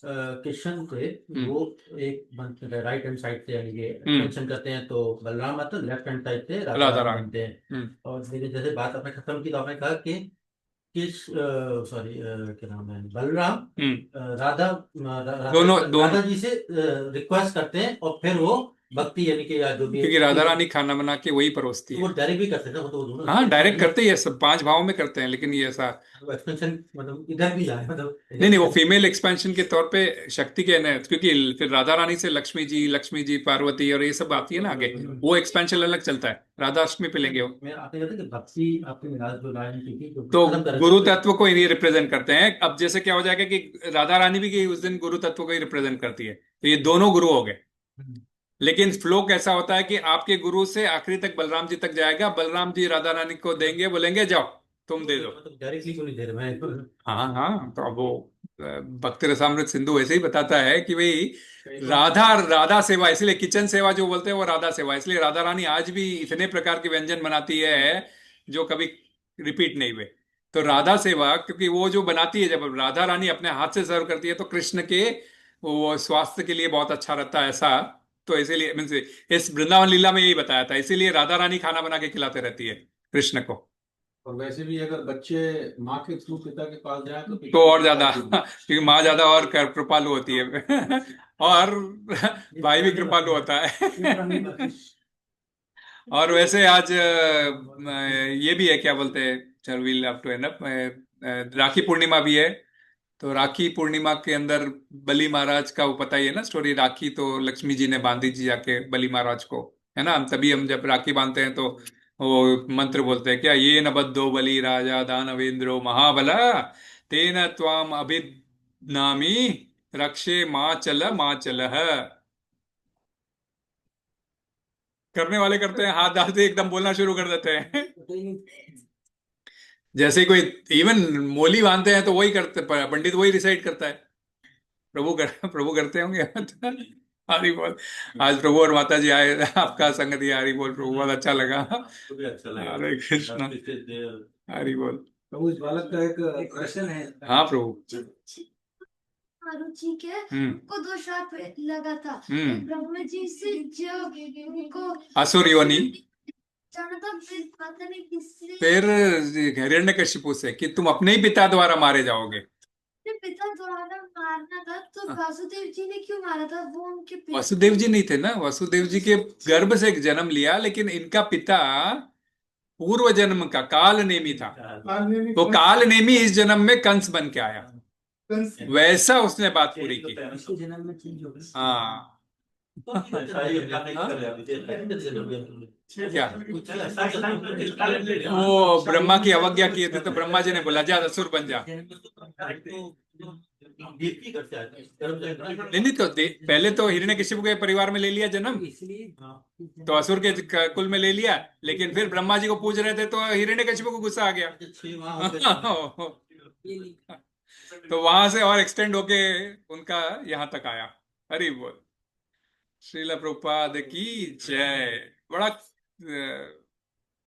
कृष्ण थे वो एक राइट हैंड साइड से यानी कि एक्सपेंशन करते हैं, तो बलराम आता लेफ्ट हैंड साइड से राधा राधा रानी रानी। बनते हैं। और लेकिन जैसे बात आपने खत्म की तो आपने कहा कि किस सॉरी क्या नाम है, बलराम राधा दोनों राधा जी से रिक्वेस्ट करते हैं और फिर वो भक्ति यानी कि या जो भी क्योंकि राधा रानी खाना बना के वही परोसती तो है। वो डायरेक्ट भी करते थे, वो तो दोनों हाँ डायरेक्ट करते ही है, सब 5 भावों में करते हैं, लेकिन ये ऐसा एक्सपेंशन मतलब इधर भी जाए मतलब नहीं, वो फीमेल एक्सपेंशन के तौर पे शक्ति के ना, क्योंकि फिर राधा रानी से लक्ष्मी जी पार्वती और ये सब आती है ना आगे, वो एक्सपेंशन अलग चलता है, राधा अष्टमी पे लेंगे वो। मैं आपने कहा था कि भक्ति आपने मिराज जो राजनीति की तो खत्म कर गुरु तत्व को ही रिप्रेजेंट करते हैं। अब जैसे क्या हो जाएगा कि राधा रानी भी उस दिन गुरु तत्व को ही रिप्रेजेंट करती है, तो ये दोनों गुरु हो गए। लेकिन फ्लो कैसा होता है कि आपके गुरु से आखिरी तक बलराम जी तक जाएगा, बलराम जी राधा रानी को देंगे, बोलेंगे जाओ तुम दे दो। मतलब डायरेक्टली क्यों नहीं दे रहे मैं हाँ हाँ, तो अब वो भक्ति रसामृत सिंधु ऐसे ही बताता है कि भाई राधा राधा सेवा, इसलिए किचन सेवा जो बोलते हैं वो राधा सेवा, इसलिए राधा रानी आज भी इतने प्रकार के व्यंजन बनाती है जो कभी रिपीट नहीं हुए। तो राधा सेवा, क्योंकि वो जो बनाती है, जब राधा रानी अपने हाथ से सर्व करती है तो कृष्ण के वो स्वास्थ्य के लिए बहुत अच्छा रहता है ऐसा। तो इसीलिए मीन्स इस वृंदावन लीला में यही बताया था, इसीलिए राधा रानी खाना बना के खिलाते रहती है कृष्ण को। और वैसे भी अगर बच्चे माँ के थ्रू पिता के पास जाए तो और ज्यादा क्योंकि माँ ज्यादा और कृपालु होती है। और भाई भी कृपालु होता है। और वैसे आज ये भी है, क्या बोलते हैं, चल we'll have to end up, Rakhi Purnima भी है। तो राखी पूर्णिमा के अंदर बलि महाराज का वो पता ही है ना स्टोरी। राखी तो लक्ष्मी जी ने बांधी थी जाके बलि महाराज को, है ना। हम तभी हम जब राखी बांधते हैं तो वो मंत्र बोलते हैं क्या, ये न बद्धो बलि राजा दानवेंद्रो महाबला तेन त्वाम अभिनामी रक्षे माँ चल। करने वाले करते हैं, हाथ डालते एकदम बोलना शुरू कर देते हैं। जैसे कोई इवन मोली बांधते हैं तो वही करते, पंडित वही रिसाइट करता है। प्रभु करते होंगे। हरी बोल। आज प्रभु और माता जी आए, आपका संगत ही हरी बोल। प्रभु बहुत अच्छा लगा। अच्छा लगा। हरे कृष्णा। हरी बोल। प्रभु, इस बालक का एक क्वेश्चन है। हाँ प्रभु। रुचि के हम्म को 2 श्राप लगा था। हम्म। ब्रह्मा जी से जब उनको असुर योनि, जाना था, फिर पता नहीं किससे फिर हिरण्यकशिपु से कि तुम अपने ही पिता द्वारा मारे जाओगे। अपने पिता द्वारा मारना था, तो वासुदेव जी ने क्यों मारा था? वो उनके पिता वसुदेव जी नहीं थे ना, वसुदेव जी के गर्भ से जन्म लिया, लेकिन इनका पिता पूर्व जन्म का काल नेमी था। तो काल नेमी इस जन्म में कंस बन के आया, वैसा उसने बात पूरी की। जन्म में चेंज हो गया। हाँ क्या, वो ब्रह्मा की अवज्ञा किए थे तो ब्रह्मा जी ने बोला जा असुर बन जा। नहीं नहीं, तो पहले तो हिरण्यकशिपु के परिवार में ले लिया जन्म, तो असुर के कुल में ले लिया, लेकिन फिर ब्रह्मा जी को पूज रहे थे तो हिरण्यकशिपु को गुस्सा आ गया। तो वहां से और एक्सटेंड होके उनका यहां तक आया। हरि बोल। श्रील प्रभुपाद की जय। बड़ा